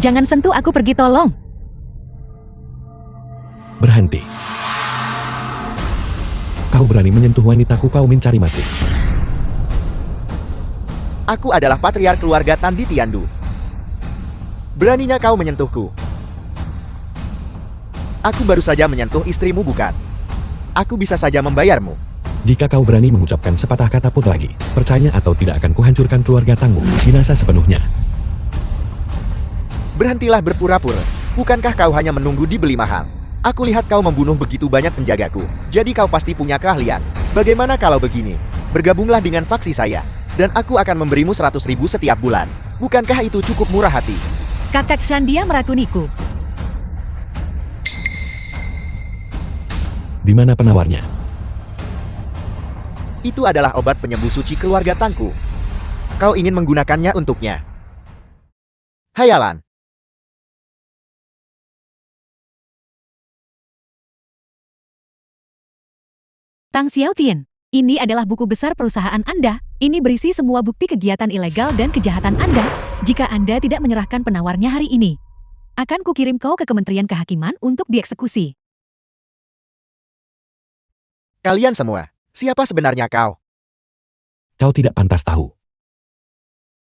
Jangan sentuh aku, pergi, tolong. Berhenti. Kau berani menyentuh wanitaku, kau mencari mati. Aku adalah patriark keluarga Tan di Tiandu. Beraninya kau menyentuhku. Aku baru saja menyentuh istrimu, bukan? Aku bisa saja membayarmu. Jika kau berani mengucapkan sepatah kata pun lagi, percaya atau tidak akan kuhancurkan keluarga Tangmu, binasa sepenuhnya. Berhentilah berpura-pura. Bukankah kau hanya menunggu dibeli mahal? Aku lihat kau membunuh begitu banyak penjagaku. Jadi kau pasti punya keahlian. Bagaimana kalau begini? Bergabunglah dengan faksi saya. Dan aku akan memberimu 100.000 setiap bulan. Bukankah itu cukup murah hati? Kakak Sandia merakuniku. Di mana penawarnya? Itu adalah obat penyembuh suci keluarga Tangku. Kau ingin menggunakannya untuknya. Hayalan. Tang Xiaotian, ini adalah buku besar perusahaan Anda. Ini berisi semua bukti kegiatan ilegal dan kejahatan Anda. Jika Anda tidak menyerahkan penawarnya hari ini, akan kukirim kau ke Kementerian Kehakiman untuk dieksekusi. Kalian semua, siapa sebenarnya kau? Kau tidak pantas tahu.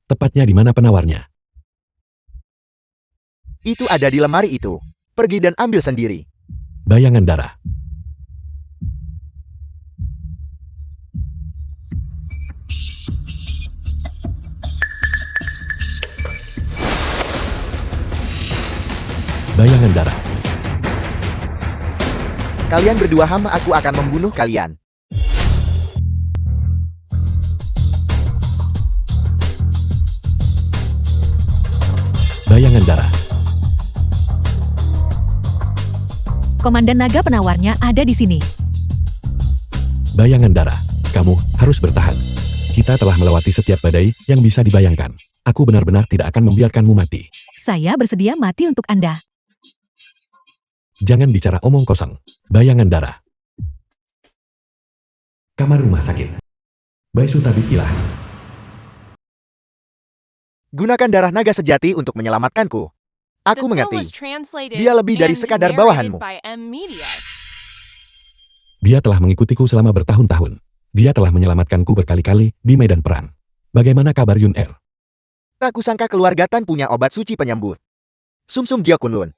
Tepatnya di mana penawarnya? Itu ada di lemari itu. Pergi dan ambil sendiri. Bayangan darah. Bayangan darah. Kalian berdua hama, aku akan membunuh kalian. Bayangan darah. Komandan naga penawarnya ada di sini. Bayangan darah. Kamu harus bertahan. Kita telah melewati setiap badai yang bisa dibayangkan. Aku benar-benar tidak akan membiarkanmu mati. Saya bersedia mati untuk Anda. Jangan bicara omong kosong. Bayangan darah. Kamar rumah sakit. Baisu tabib ilah. Gunakan darah naga sejati untuk menyelamatkanku. Aku mengerti. Dia lebih dari sekadar bawahanmu. Dia telah mengikutiku selama bertahun-tahun. Dia telah menyelamatkanku berkali-kali di medan perang. Bagaimana kabar Yun Er? Aku sangka keluarga Tan punya obat suci penyembuh. Sumsum Gyokunlun.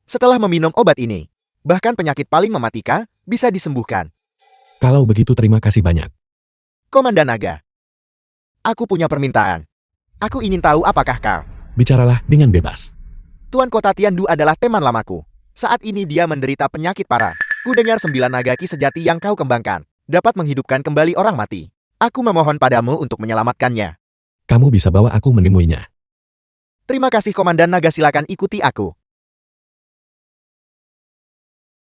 Setelah meminum obat ini, bahkan penyakit paling mematikan bisa disembuhkan. Kalau begitu terima kasih banyak. Komandan Naga, aku punya permintaan. Aku ingin tahu apakah kau, Bicaralah dengan bebas. Tuan Kota Tiandu adalah teman lamaku. Saat ini dia menderita penyakit parah. Ku dengar 9 nagaki sejati yang kau kembangkan dapat menghidupkan kembali orang mati. Aku memohon padamu untuk menyelamatkannya. Kamu bisa bawa aku menemuinya. Terima kasih Komandan Naga, silakan ikuti aku.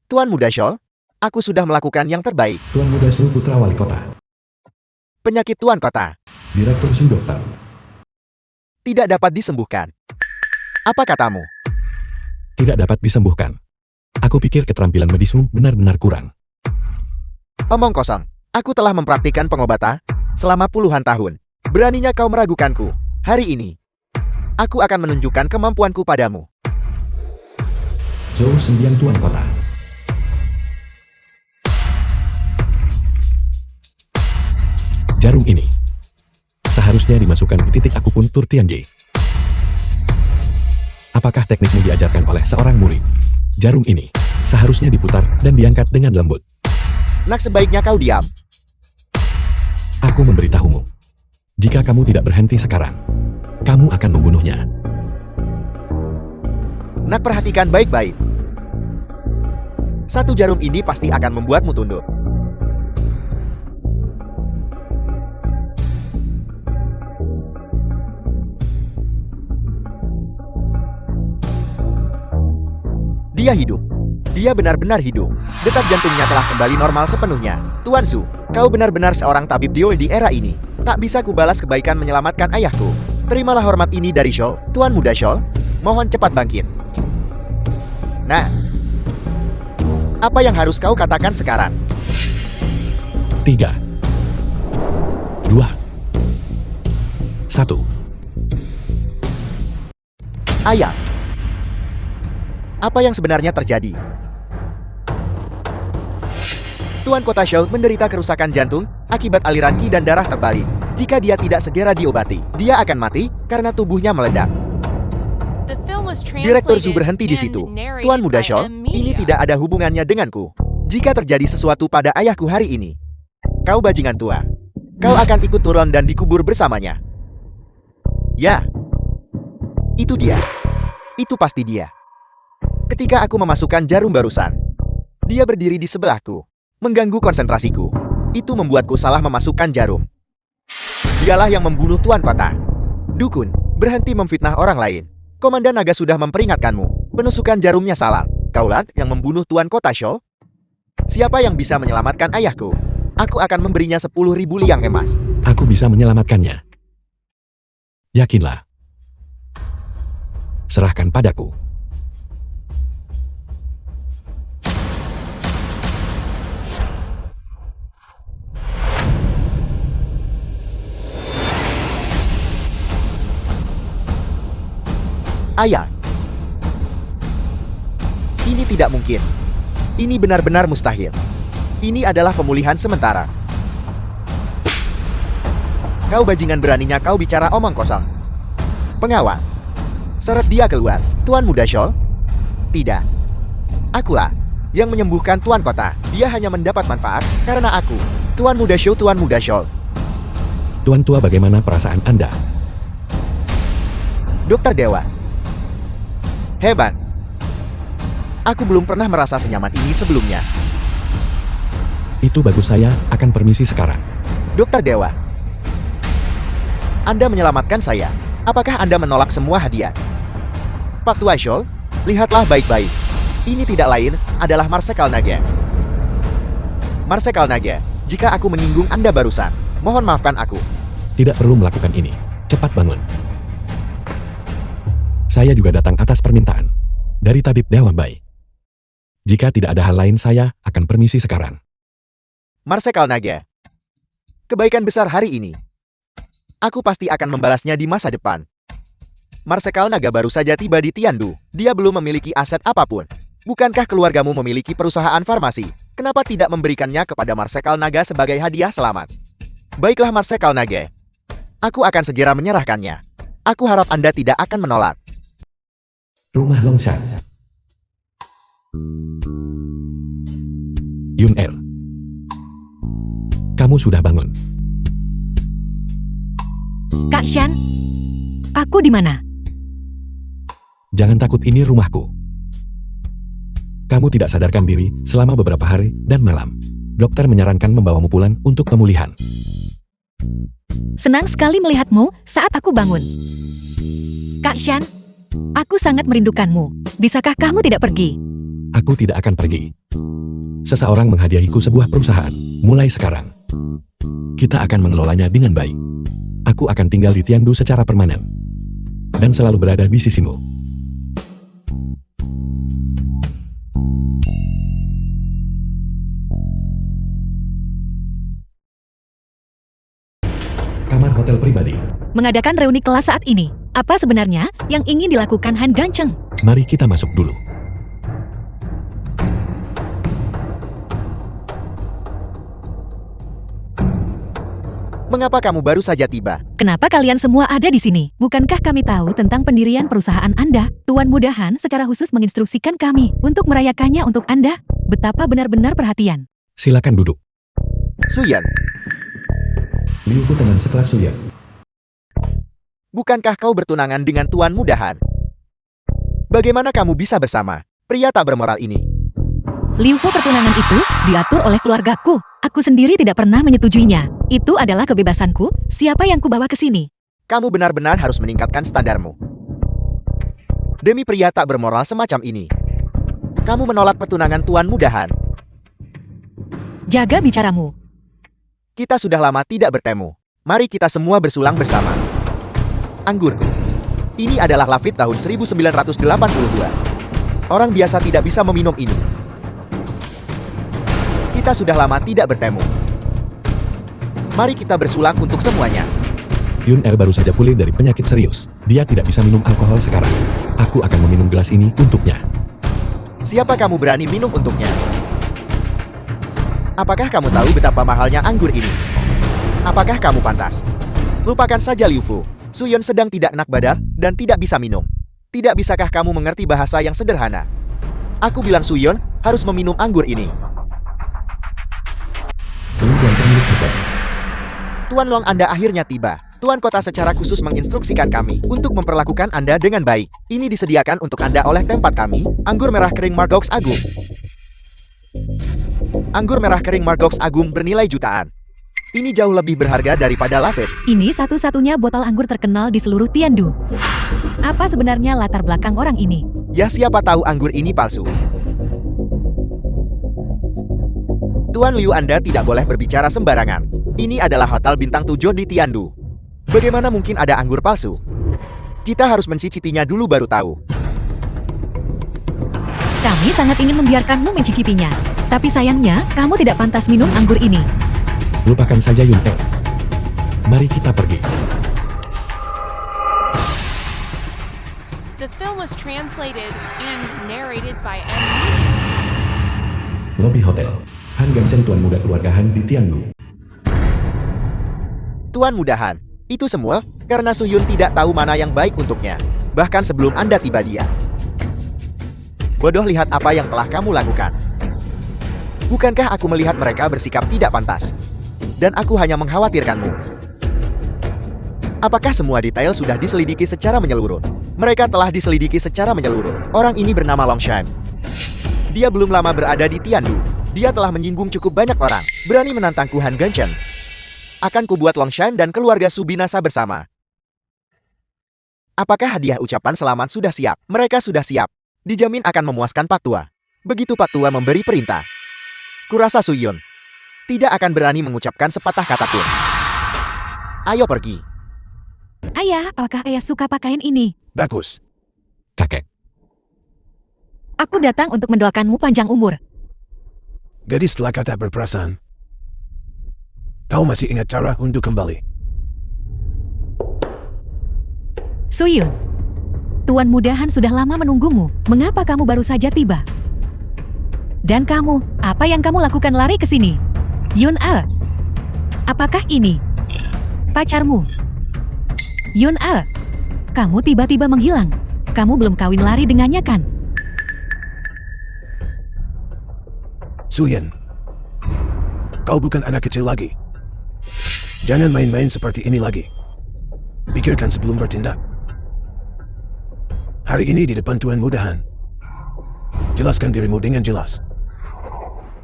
Tuan Muda Shol, aku sudah melakukan yang terbaik. Tuan Muda Su, Putra Wali Kota. Penyakit Tuan Kota Direktur Su, Dokter. tidak dapat disembuhkan. Apa katamu? Tidak dapat disembuhkan. Aku pikir keterampilan medismu benar-benar kurang. Omong kosong. Aku telah mempraktikkan pengobatan selama puluhan tahun. Beraninya kau meragukanku. Hari ini, aku akan menunjukkan kemampuanku padamu. Zhou Sembiang, Tuan Kota. Jarum ini seharusnya dimasukkan ke titik akupuntur Tianji. Apakah teknikmu diajarkan oleh seorang murid? Jarum ini seharusnya diputar dan diangkat dengan lembut. Nak, sebaiknya kau diam. Aku memberitahumu. Jika kamu tidak berhenti sekarang, kamu akan membunuhnya. Nak, perhatikan baik-baik. Satu jarum ini pasti akan membuatmu tunduk. Dia hidup. Dia benar-benar hidup. Detak jantungnya telah kembali normal sepenuhnya. Tuan Su, kau benar-benar seorang tabib Dio di era ini. Tak bisa kubalas kebaikan menyelamatkan ayahku. Terimalah hormat ini dari Shol. Tuan Muda Shol, mohon cepat bangkit. Nah, apa yang harus kau katakan sekarang? 3, 2, 1. Ayah, apa yang sebenarnya terjadi? Tuan Kota Shou menderita kerusakan jantung akibat aliran qi dan darah terbalik. Jika dia tidak segera diobati, dia akan mati karena tubuhnya meledak. Direktur Zhu berhenti di situ. Tuan Muda Shou, ini tidak ada hubungannya denganku. Jika terjadi sesuatu pada ayahku hari ini, kau bajingan tua. Kau akan ikut turun dan dikubur bersamanya. Ya, itu dia. Itu pasti dia. Ketika aku memasukkan jarum barusan, dia berdiri di sebelahku, mengganggu konsentrasiku. Itu membuatku salah memasukkan jarum. Dialah yang membunuh Tuan Kota. Dukun, berhenti memfitnah orang lain. Komandan Naga sudah memperingatkanmu. Penusukan jarumnya salah. Kaulah yang membunuh Tuan Kota Shou. Siapa yang bisa menyelamatkan ayahku? Aku akan memberinya 10.000 liang emas. Aku bisa menyelamatkannya. Yakinlah. Serahkan padaku. Ayah, ini tidak mungkin. Ini benar-benar mustahil. Ini adalah pemulihan sementara. Kau bajingan, beraninya kau bicara omong kosong. Pengawal, seret dia keluar. Tuan Muda Shou? Tidak. Akulah yang menyembuhkan Tuan Kota. Dia hanya mendapat manfaat karena aku. Tuan Muda Shou, Tuan Muda Shou. Tuan Tua, bagaimana perasaan Anda? Dokter Dewa. Hebat. Aku belum pernah merasa senyaman ini sebelumnya. Itu bagus, saya akan permisi sekarang. Dokter Dewa. Anda menyelamatkan saya. Apakah Anda menolak semua hadiah? Pak Tua Shou, lihatlah baik-baik. Ini tidak lain adalah Marsekal Naga. Marsekal Naga, jika aku menyinggung Anda barusan, mohon maafkan aku. Tidak perlu melakukan ini. Cepat bangun. Saya juga datang atas permintaan dari Tabib Dewan Bai. Jika tidak ada hal lain, saya akan permisi sekarang. Marsekal Naga, kebaikan besar hari ini. Aku pasti akan membalasnya di masa depan. Marsekal Naga baru saja tiba di Tiandu. Dia belum memiliki aset apapun. Bukankah keluargamu memiliki perusahaan farmasi? Kenapa tidak memberikannya kepada Marsekal Naga sebagai hadiah selamat? Baiklah Marsekal Naga. Aku akan segera menyerahkannya. Aku harap Anda tidak akan menolak. Rumah Longshan. Yun Er, kamu sudah bangun. Kak Shan, aku di mana? Jangan takut, ini rumahku. Kamu tidak sadarkan diri selama beberapa hari dan malam. Dokter menyarankan membawamu pulang untuk pemulihan. Senang sekali melihatmu saat aku bangun. Kak Shan, aku sangat merindukanmu. Bisakah kamu tidak pergi? Aku tidak akan pergi. Seseorang menghadiahiku sebuah perusahaan. Mulai sekarang, kita akan mengelolanya dengan baik. Aku akan tinggal di Tiandu secara permanen dan selalu berada di sisimu. Kamar hotel pribadi. Mengadakan reuni kelas saat ini. Apa sebenarnya yang ingin dilakukan Han Gancheng? Mari kita masuk dulu. Mengapa kamu baru saja tiba? Kenapa kalian semua ada di sini? Bukankah kami tahu tentang pendirian perusahaan Anda? Tuan Muda Han secara khusus menginstruksikan kami untuk merayakannya untuk Anda. Betapa benar-benar perhatian. Silakan duduk. Suyan, Liu Fu, teman sekelas Suyan. bukankah kau bertunangan dengan Tuan Muda Han? Bagaimana kamu bisa bersama pria tak bermoral ini? Liu Fu, pertunangan itu diatur oleh keluargaku. Aku sendiri tidak pernah menyetujuinya. Itu adalah kebebasanku. Siapa yang kubawa ke sini? Kamu benar-benar harus meningkatkan standarmu. Demi pria tak bermoral semacam ini, kamu menolak pertunangan Tuan Muda Han. Jaga bicaramu. Kita sudah lama tidak bertemu. Mari kita semua bersulang bersama. Anggurku. Ini adalah Lafite tahun 1982. Orang biasa tidak bisa meminum ini. Kita sudah lama tidak bertemu. Mari kita bersulang untuk semuanya. Yun Er baru saja pulih dari penyakit serius. Dia tidak bisa minum alkohol sekarang. Aku akan meminum gelas ini untuknya. Siapa kamu berani minum untuknya? Apakah kamu tahu betapa mahalnya anggur ini? Apakah kamu pantas? Lupakan saja Liu Fu. Suyun sedang tidak enak badan dan tidak bisa minum. Tidak bisakah kamu mengerti bahasa yang sederhana? Aku bilang Suyun harus meminum anggur ini. Tuan pemilik hotel. Tuan Long, Anda akhirnya tiba. Tuan Kota secara khusus menginstruksikan kami untuk memperlakukan Anda dengan baik. Ini disediakan untuk Anda oleh tempat kami, anggur merah kering Margox Agung. Anggur merah kering Margox Agung bernilai jutaan. Ini jauh lebih berharga daripada Lafite. Ini satu-satunya botol anggur terkenal di seluruh Tiandu. Apa sebenarnya latar belakang orang ini? Ya, siapa tahu anggur ini palsu. Tuan Liu, Anda tidak boleh berbicara sembarangan. Ini adalah hotel bintang 7 di Tiandu. Bagaimana mungkin ada anggur palsu? Kita harus mencicipinya dulu baru tahu. Kami sangat ingin membiarkanmu mencicipinya. Tapi sayangnya, kamu tidak pantas minum anggur ini. Lupakan saja Yun Er. Mari kita pergi. The film was translated and narrated by M. Lobby hotel. Han Ganchen tuan muda keluarga Han di Tiandu. Tuan Mudahan, itu semua karena Suyun tidak tahu mana yang baik untuknya. Bahkan sebelum Anda tiba dia. Bodoh, lihat apa yang telah kamu lakukan. Bukankah aku melihat mereka bersikap tidak pantas? Dan aku hanya mengkhawatirkanmu. Apakah semua detail sudah diselidiki secara menyeluruh? Mereka telah diselidiki secara menyeluruh. Orang ini bernama Longshan. Dia belum lama berada di Tiandu. Dia telah menyinggung cukup banyak orang. Berani menantangku Han Ganchen. Akan kubuat Longshan dan keluarga Su binasa bersama. Apakah hadiah ucapan selamat sudah siap? Mereka sudah siap. Dijamin akan memuaskan Pak Tua. Begitu Pak Tua memberi perintah. Kurasa Suyun tidak akan berani mengucapkan sepatah kata pun. Ayo pergi. Ayah, apakah ayah suka pakaian ini? Bagus. Kakek. Aku datang untuk mendoakanmu panjang umur. Gadis telah kata berperasaan. Kau masih ingat cara untuk kembali. Suyun, Tuan Mudahan sudah lama menunggumu. Mengapa kamu baru saja tiba? Dan kamu, apa yang kamu lakukan lari ke sini? Yun Er, apakah ini pacarmu? Yun Er, kamu tiba-tiba menghilang. Kamu belum kawin lari dengannya kan? Suyun, kau bukan anak kecil lagi. Jangan main-main seperti ini lagi. Pikirkan sebelum bertindak. Hari ini di depan Tuan Mudahan. Jelaskan dirimu dengan jelas.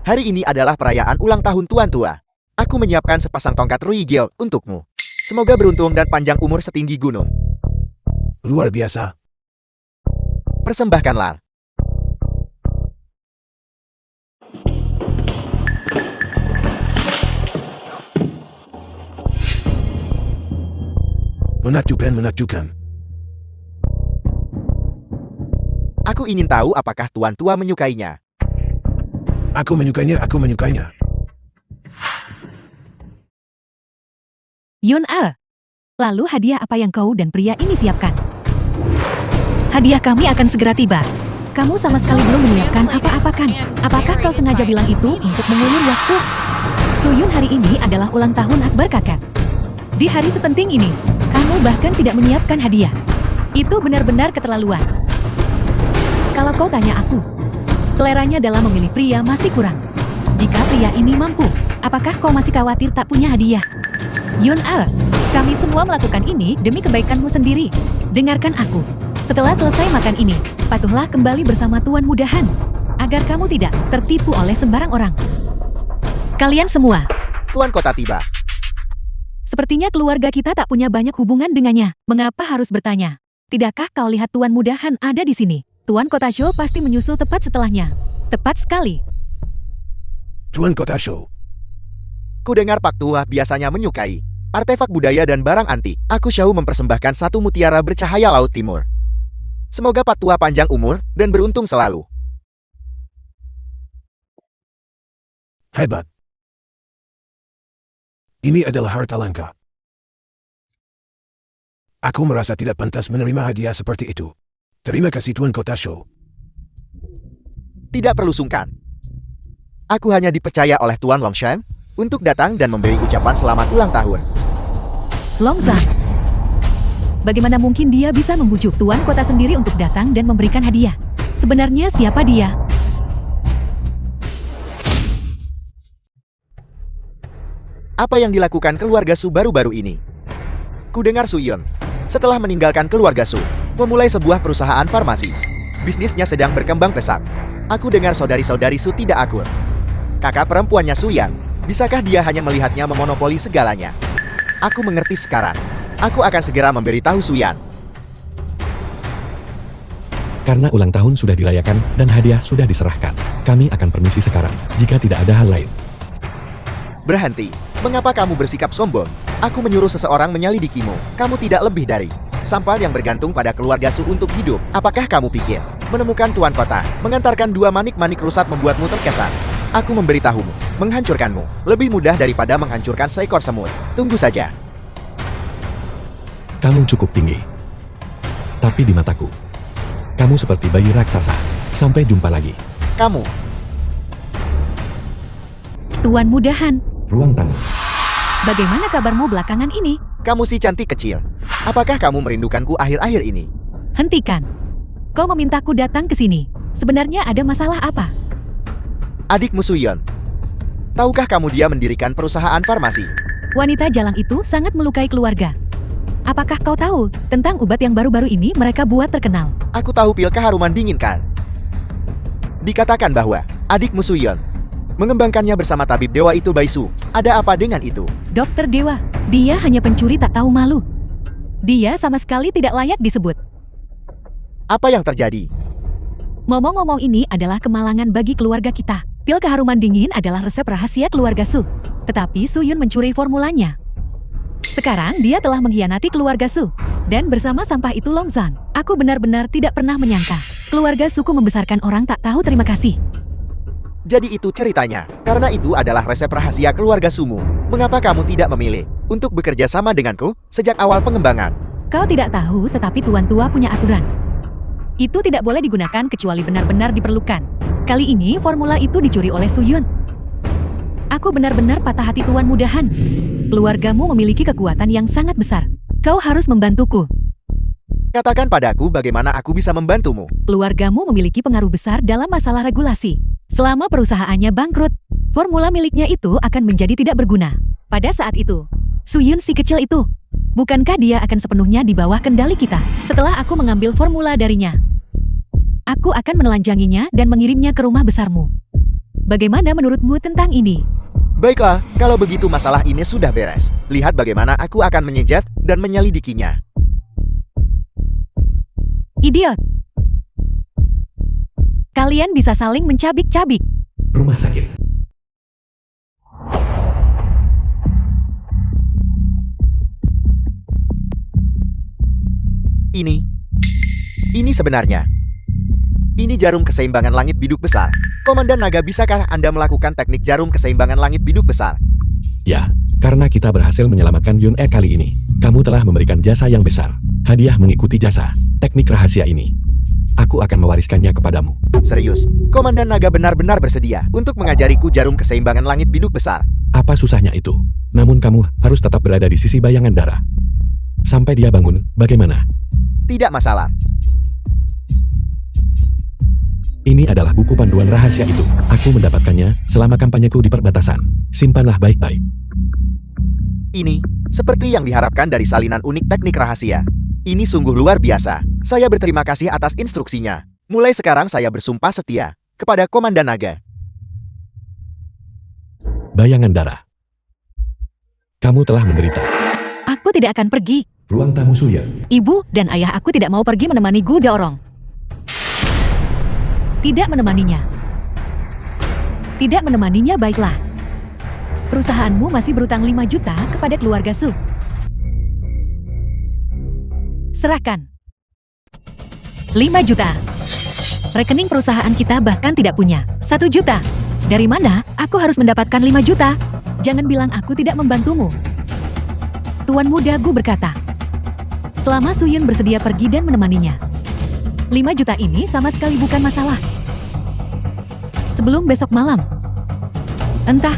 Hari ini adalah perayaan ulang tahun Tuan Tua. Aku menyiapkan sepasang tongkat Rui Gil untukmu. Semoga beruntung dan panjang umur setinggi gunung. Luar biasa. Persembahkanlah. Menakjubkan. Aku ingin tahu apakah Tuan Tua menyukainya. Aku menyukainya. Yun Er, lalu hadiah apa yang kau dan pria ini siapkan? Hadiah kami akan segera tiba. Kamu sama sekali belum menyiapkan apa-apa kan? Apakah kau sengaja bilang itu untuk mengulur waktu? Suyun, hari ini adalah ulang tahun akbar kakak. Di hari sepenting ini, kamu bahkan tidak menyiapkan hadiah. Itu benar-benar keterlaluan. Kalau kau tanya aku, seleranya dalam memilih pria masih kurang. Jika pria ini mampu, apakah kau masih khawatir tak punya hadiah? Yun Er, kami semua melakukan ini demi kebaikanmu sendiri. Dengarkan aku. Setelah selesai makan ini, patuhlah kembali bersama Tuan Mudahan, agar kamu tidak tertipu oleh sembarang orang. Kalian semua. Tuan Kota tiba. Sepertinya keluarga kita tak punya banyak hubungan dengannya. Mengapa harus bertanya? Tidakkah kau lihat Tuan Mudahan ada di sini? Tuan Kota Show pasti menyusul tepat setelahnya. Tepat sekali. Tuan Kota Show. Kudengar Pak Tua biasanya menyukai artefak budaya dan barang antik. Aku Shou mempersembahkan satu mutiara bercahaya Laut Timur. Semoga Pak Tua panjang umur dan beruntung selalu. Hebat. Ini adalah harta langka. Aku merasa tidak pantas menerima hadiah seperti itu. Terima kasih Tuan Kota Show. Tidak perlu sungkan. Aku hanya dipercaya oleh Tuan Longshan untuk datang dan memberi ucapan selamat ulang tahun. Longzang. Bagaimana mungkin dia bisa membujuk tuan kota sendiri untuk datang dan memberikan hadiah? Sebenarnya siapa dia? Apa yang dilakukan keluarga Su baru-baru ini? Ku dengar Su Yun, setelah meninggalkan keluarga Su, memulai sebuah perusahaan farmasi. Bisnisnya sedang berkembang pesat. Aku dengar saudari-saudari Su tidak akur. Kakak perempuannya Su Yan, bisakah dia hanya melihatnya memonopoli segalanya? Aku mengerti sekarang. Aku akan segera memberitahu Su Yan. Karena ulang tahun sudah dirayakan dan hadiah sudah diserahkan, kami akan permisi sekarang, jika tidak ada hal lain. Berhenti. Mengapa kamu bersikap sombong? Aku menyuruh seseorang menyelidikimu. Kamu tidak lebih dari sampah yang bergantung pada keluarga Su untuk hidup. Apakah kamu pikir menemukan tuan kota, mengantarkan 2 manik-manik rusat membuatmu terkesan? Aku memberitahumu, menghancurkanmu lebih mudah daripada menghancurkan seekor semut. Tunggu saja. Kamu cukup tinggi. Tapi di mataku, kamu seperti bayi raksasa. Sampai jumpa lagi. Kamu, Tuan Mudahan. Ruang tamu. Bagaimana kabarmu belakangan ini? kamu si cantik kecil. Apakah kamu merindukanku akhir-akhir ini? Hentikan. Kau memintaku datang ke sini. Sebenarnya ada masalah apa? Adikmu Su Yun. Tahukah kamu dia mendirikan perusahaan farmasi? Wanita jalang itu sangat melukai keluarga. Apakah kau tahu tentang obat yang baru-baru ini mereka buat terkenal? Aku tahu pil keharuman dingin kan? Dikatakan bahwa adikmu Su Yun mengembangkannya bersama tabib dewa itu Bai Su. Ada apa dengan itu? Dokter Dewa, dia hanya pencuri tak tahu malu. Dia sama sekali tidak layak disebut. Apa yang terjadi? Ngomong-ngomong ini adalah kemalangan bagi keluarga kita. Pil keharuman dingin adalah resep rahasia keluarga Su. Tetapi Su Yun mencuri formulanya. Sekarang dia telah mengkhianati keluarga Su. Dan bersama sampah itu Longzan. Aku benar-benar tidak pernah menyangka. Keluarga suku membesarkan orang tak tahu terima kasih. Jadi itu ceritanya. Karena itu adalah resep rahasia keluarga Sumu. Mengapa kamu tidak memilih untuk bekerja sama denganku sejak awal pengembangan? Kau tidak tahu, tetapi Tuan Tua punya aturan. Itu tidak boleh digunakan kecuali benar-benar diperlukan. Kali ini formula itu dicuri oleh Su Yun. Aku benar-benar patah hati Tuan Mudahan. Keluargamu memiliki kekuatan yang sangat besar. Kau harus membantuku. Katakan padaku bagaimana aku bisa membantumu. Keluargamu memiliki pengaruh besar dalam masalah regulasi. Selama perusahaannya bangkrut, formula miliknya itu akan menjadi tidak berguna. Pada saat itu, Su Yun si kecil itu, bukankah dia akan sepenuhnya di bawah kendali kita? Setelah aku mengambil formula darinya, aku akan menelanjanginya dan mengirimnya ke rumah besarmu. Bagaimana menurutmu tentang ini? Baiklah, kalau begitu masalah ini sudah beres. Lihat bagaimana aku akan menyejet dan menyelidikinya. Idiot! Kalian bisa saling mencabik-cabik. Rumah sakit. Ini sebenarnya. Ini jarum keseimbangan langit biduk besar. Komandan Naga, bisakah Anda melakukan teknik jarum keseimbangan langit biduk besar? Ya, karena kita berhasil menyelamatkan Yun kali ini. Kamu telah memberikan jasa yang besar. Hadiah mengikuti jasa. Teknik rahasia ini. Aku akan mewariskannya kepadamu. Serius, Komandan Naga benar-benar bersedia untuk mengajariku jarum keseimbangan langit biduk besar. Apa susahnya itu? Namun kamu harus tetap berada di sisi bayangan darah. Sampai dia bangun, bagaimana? Tidak masalah. Ini adalah buku panduan rahasia itu. Aku mendapatkannya selama kampanyeku di perbatasan. Simpanlah baik-baik. Ini seperti yang diharapkan dari salinan unik teknik rahasia. Ini sungguh luar biasa. Saya berterima kasih atas instruksinya. Mulai sekarang saya bersumpah setia kepada Komandan Naga. Bayangan darah. Kamu telah menderita. Aku tidak akan pergi. Ruang tamu Suya. Ibu dan ayah aku tidak mau pergi menemani Guda Orong. Tidak menemaninya. Tidak menemaninya, baiklah. Perusahaanmu masih berutang 5 juta kepada keluarga Su. Serahkan. 5 juta. Rekening perusahaan kita bahkan tidak punya. 1 juta. Dari mana aku harus mendapatkan 5 juta? Jangan bilang aku tidak membantumu. Tuan Muda Gu berkata. selama Suyun bersedia pergi dan menemaninya. 5 juta ini sama sekali bukan masalah. Sebelum besok malam. Entah,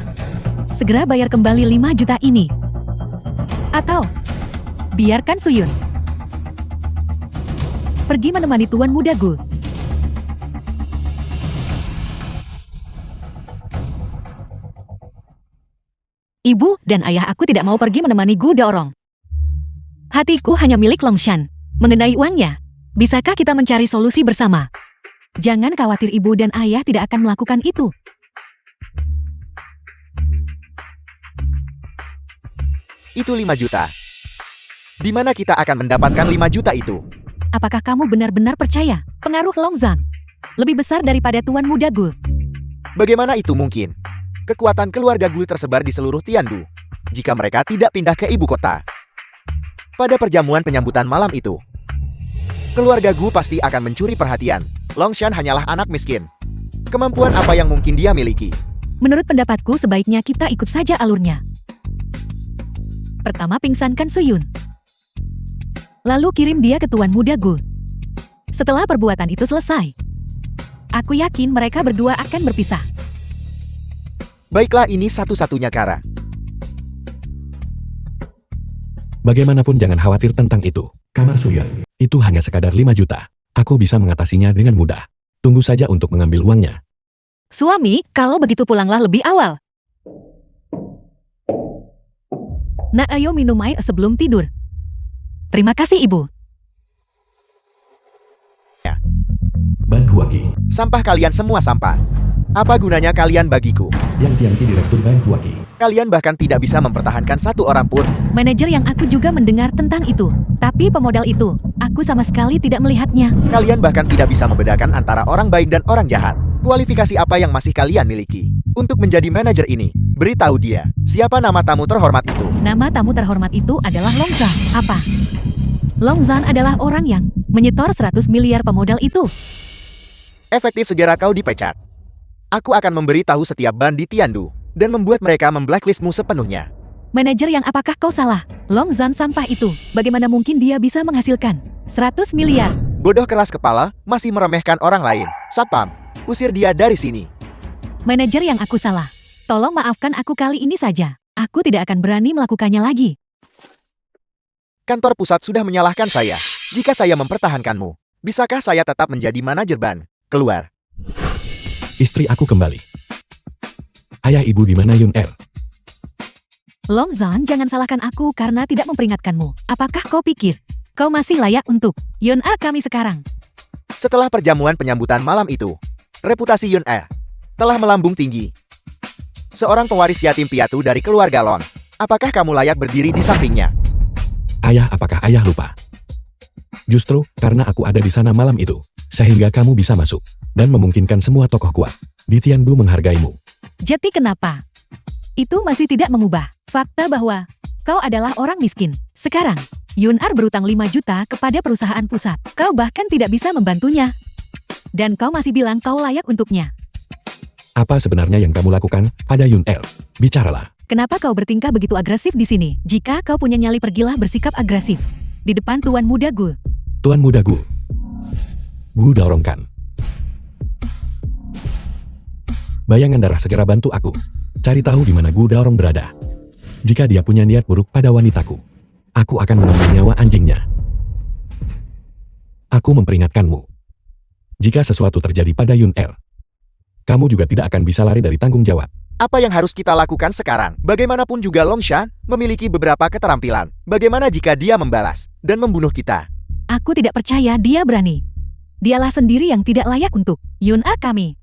segera bayar kembali 5 juta ini. Atau, biarkan Suyun pergi menemani Tuan Muda Gu. Ibu dan ayah aku tidak mau pergi menemani Gu Daorong. Hatiku hanya milik Longshan. Mengenai uangnya, bisakah kita mencari solusi bersama? Jangan khawatir, ibu dan ayah tidak akan melakukan itu. Itu 5 juta. Di mana kita akan mendapatkan 5 juta itu? Apakah kamu benar-benar percaya pengaruh Longzhan lebih besar daripada Tuan Muda Gu? Bagaimana itu mungkin? Kekuatan keluarga Gu tersebar di seluruh Tiandu. Jika mereka tidak pindah ke ibu kota. Pada perjamuan penyambutan malam itu, keluarga Gu pasti akan mencuri perhatian. Longshan hanyalah anak miskin. Kemampuan apa yang mungkin dia miliki? Menurut pendapatku, sebaiknya kita ikut saja alurnya. Pertama, pingsankan Suyun. Lalu kirim dia ke Tuan Muda Gu. Setelah perbuatan itu selesai, aku yakin mereka berdua akan berpisah. Baiklah, ini satu-satunya cara. Bagaimanapun jangan khawatir tentang itu. Kamar Suyun, itu hanya sekadar 5 juta. Aku bisa mengatasinya dengan mudah. Tunggu saja untuk mengambil uangnya. Suami, kalau begitu pulanglah lebih awal. Nak, ayo minum air sebelum tidur. Terima kasih, Ibu. Ban Huaki, Sampah kalian semua sampah. Apa gunanya kalian bagiku? Yang Tianqi Direktur Ban Huaki. Kalian bahkan tidak bisa mempertahankan satu orang pun. Manajer yang aku juga mendengar tentang itu. Tapi pemodal itu, aku sama sekali tidak melihatnya. Kalian bahkan tidak bisa membedakan antara orang baik dan orang jahat. Kualifikasi apa yang masih kalian miliki? Untuk menjadi manajer ini, beritahu dia, siapa nama tamu terhormat itu? Nama tamu terhormat itu adalah Longzhan. Apa? Longzhan adalah orang yang menyetor 100 miliar pemodal itu. Efektif segera kau dipecat. Aku akan memberitahu setiap ban di Tiandu, dan membuat mereka memblacklistmu sepenuhnya. Manajer yang apakah kau salah? Longzhan sampah itu, bagaimana mungkin dia bisa menghasilkan 100 miliar? Bodoh keras kepala, masih meremehkan orang lain. Satpam, usir dia dari sini. Manajer yang aku salah. Tolong maafkan aku kali ini saja. Aku tidak akan berani melakukannya lagi. Kantor pusat sudah menyalahkan saya. Jika saya mempertahankanmu, bisakah saya tetap menjadi manajer ban? Keluar. Istri aku kembali. Ayah ibu di mana Yun Er? Longzhan, jangan salahkan aku karena tidak memperingatkanmu. Apakah kau pikir kau masih layak untuk Yun Er kami sekarang? Setelah perjamuan penyambutan malam itu, reputasi Yun Er telah melambung tinggi. Seorang pewaris yatim piatu dari keluarga Lon. Apakah kamu layak berdiri di sampingnya? Ayah, apakah ayah lupa? Justru karena aku ada di sana malam itu, sehingga kamu bisa masuk dan memungkinkan semua tokoh kuat di Tiandu menghargaimu. Jadi kenapa? Itu masih tidak mengubah fakta bahwa kau adalah orang miskin. Sekarang, Yun Er berutang 5 juta kepada perusahaan pusat. Kau bahkan tidak bisa membantunya. Dan kau masih bilang kau layak untuknya. Apa sebenarnya yang kamu lakukan pada Yun Er? Bicaralah. Kenapa kau bertingkah begitu agresif di sini? Jika kau punya nyali, pergilah bersikap agresif di depan Tuan Muda Gu. Tuan Muda Gu. Gu Daorongkan. Bayangan darah, segera bantu aku. Cari tahu di mana Gu Daorong berada. Jika dia punya niat buruk pada wanitaku, aku akan mengambil nyawa anjingnya. Aku memperingatkanmu. Jika sesuatu terjadi pada Yun Er, kamu juga tidak akan bisa lari dari tanggung jawab. Apa yang harus kita lakukan sekarang? Bagaimanapun juga Longshan memiliki beberapa keterampilan. Bagaimana jika dia membalas dan membunuh kita? Aku tidak percaya dia berani. Dialah sendiri yang tidak layak untuk Yun Er kami.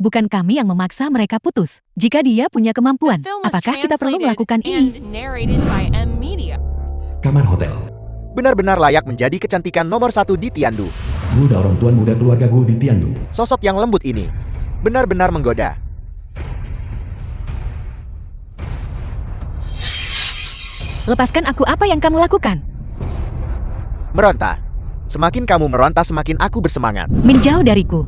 Bukan kami yang memaksa mereka putus. Jika dia punya kemampuan, The film was apakah kita perlu translated melakukan ini? and narrated by M Media. Kamar hotel. Benar-benar layak menjadi kecantikan nomor 1 di Tiandu. Gu Daorong, tuan muda keluarga Gu di Tiandu. Sosok yang lembut ini benar-benar menggoda. Lepaskan aku, apa yang kamu lakukan? Meronta. Semakin kamu meronta, semakin aku bersemangat. Menjauh dariku.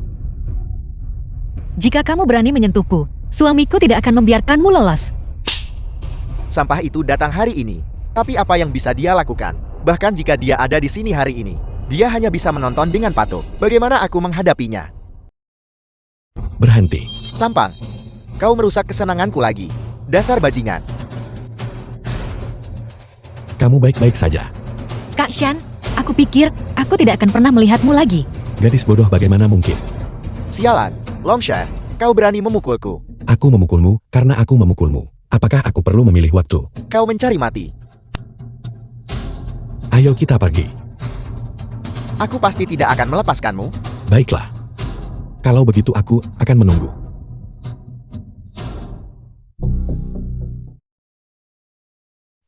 Jika kamu berani menyentuhku, suamiku tidak akan membiarkanmu lolos. Sampah itu datang hari ini. Tapi apa yang bisa dia lakukan? Bahkan jika dia ada di sini hari ini, dia hanya bisa menonton dengan patuh. Bagaimana aku menghadapinya? Berhenti. Sampang. Kau merusak kesenanganku lagi. Dasar bajingan. Kamu baik-baik saja. Kak Shan, aku pikir aku tidak akan pernah melihatmu lagi. Gadis bodoh bagaimana mungkin? Sialan, Longshan, kau berani memukulku. Aku memukulmu karena aku memukulmu. Apakah aku perlu memilih waktu? Kau mencari mati. Ayo kita pergi. Aku pasti tidak akan melepaskanmu. Baiklah. Kalau begitu aku akan menunggu.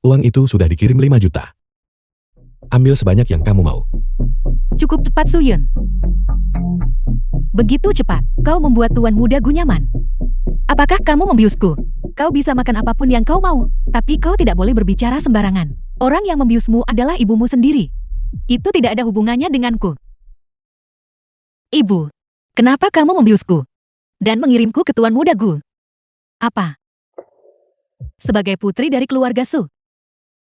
Uang itu sudah dikirim 5 juta. Ambil sebanyak yang kamu mau. Cukup cepat Suyun. Begitu cepat, kau membuat tuan muda Gu nyaman. Apakah kamu membiusku? Kau bisa makan apapun yang kau mau, tapi kau tidak boleh berbicara sembarangan. Orang yang membiusmu adalah ibumu sendiri. Itu tidak ada hubungannya denganku. Ibu, kenapa kamu membiusku? Dan mengirimku ke tuan muda Gu? Apa? Sebagai putri dari keluarga Su.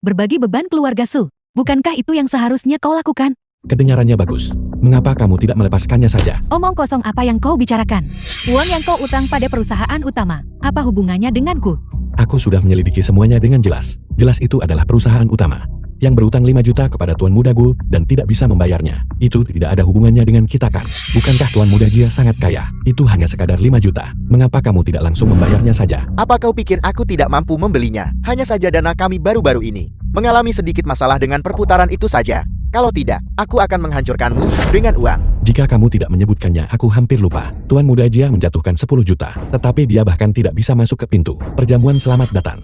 Berbagi beban keluarga Su. Bukankah itu yang seharusnya kau lakukan? Kedengarannya bagus. Mengapa kamu tidak melepaskannya saja? Omong kosong apa yang kau bicarakan? Uang yang kau utang pada perusahaan utama, apa hubungannya denganku? Aku sudah menyelidiki semuanya dengan jelas. Jelas itu adalah perusahaan utama yang berutang 5 juta kepada Tuan Muda Gu dan tidak bisa membayarnya. Itu tidak ada hubungannya dengan kita kan? Bukankah Tuan Muda Gia sangat kaya? Itu hanya sekadar 5 juta. Mengapa kamu tidak langsung membayarnya saja? Apa kau pikir aku tidak mampu membelinya? Hanya saja dana kami baru-baru ini mengalami sedikit masalah dengan perputaran itu saja. Kalau tidak, aku akan menghancurkanmu dengan uang. Jika kamu tidak menyebutkannya, aku hampir lupa. Tuan Muda Gia menjatuhkan 10 juta, tetapi dia bahkan tidak bisa masuk ke pintu. Perjamuan selamat datang.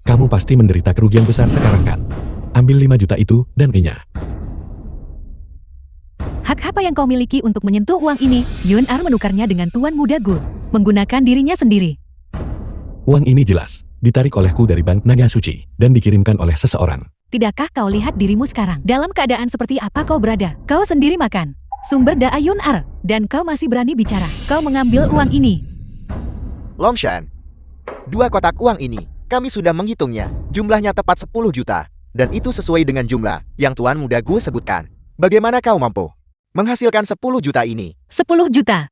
Kamu pasti menderita kerugian besar sekarang kan? Ambil 5 juta itu dan inya. Hak apa yang kau miliki untuk menyentuh uang ini? Yun Ar menukarnya dengan Tuan Muda Gu, menggunakan dirinya sendiri. Uang ini jelas ditarik olehku dari Bank Naga Suci dan dikirimkan oleh seseorang. Tidakkah kau lihat dirimu sekarang? Dalam keadaan seperti apa kau berada? Kau sendiri makan sumber daya Yun Ar, dan kau masih berani bicara. Kau mengambil uang ini. Longshan, 2 kotak uang ini, kami sudah menghitungnya. Jumlahnya tepat 10 juta. Dan itu sesuai dengan jumlah yang Tuan Muda Gu sebutkan. Bagaimana kau mampu menghasilkan 10 juta ini? 10 juta.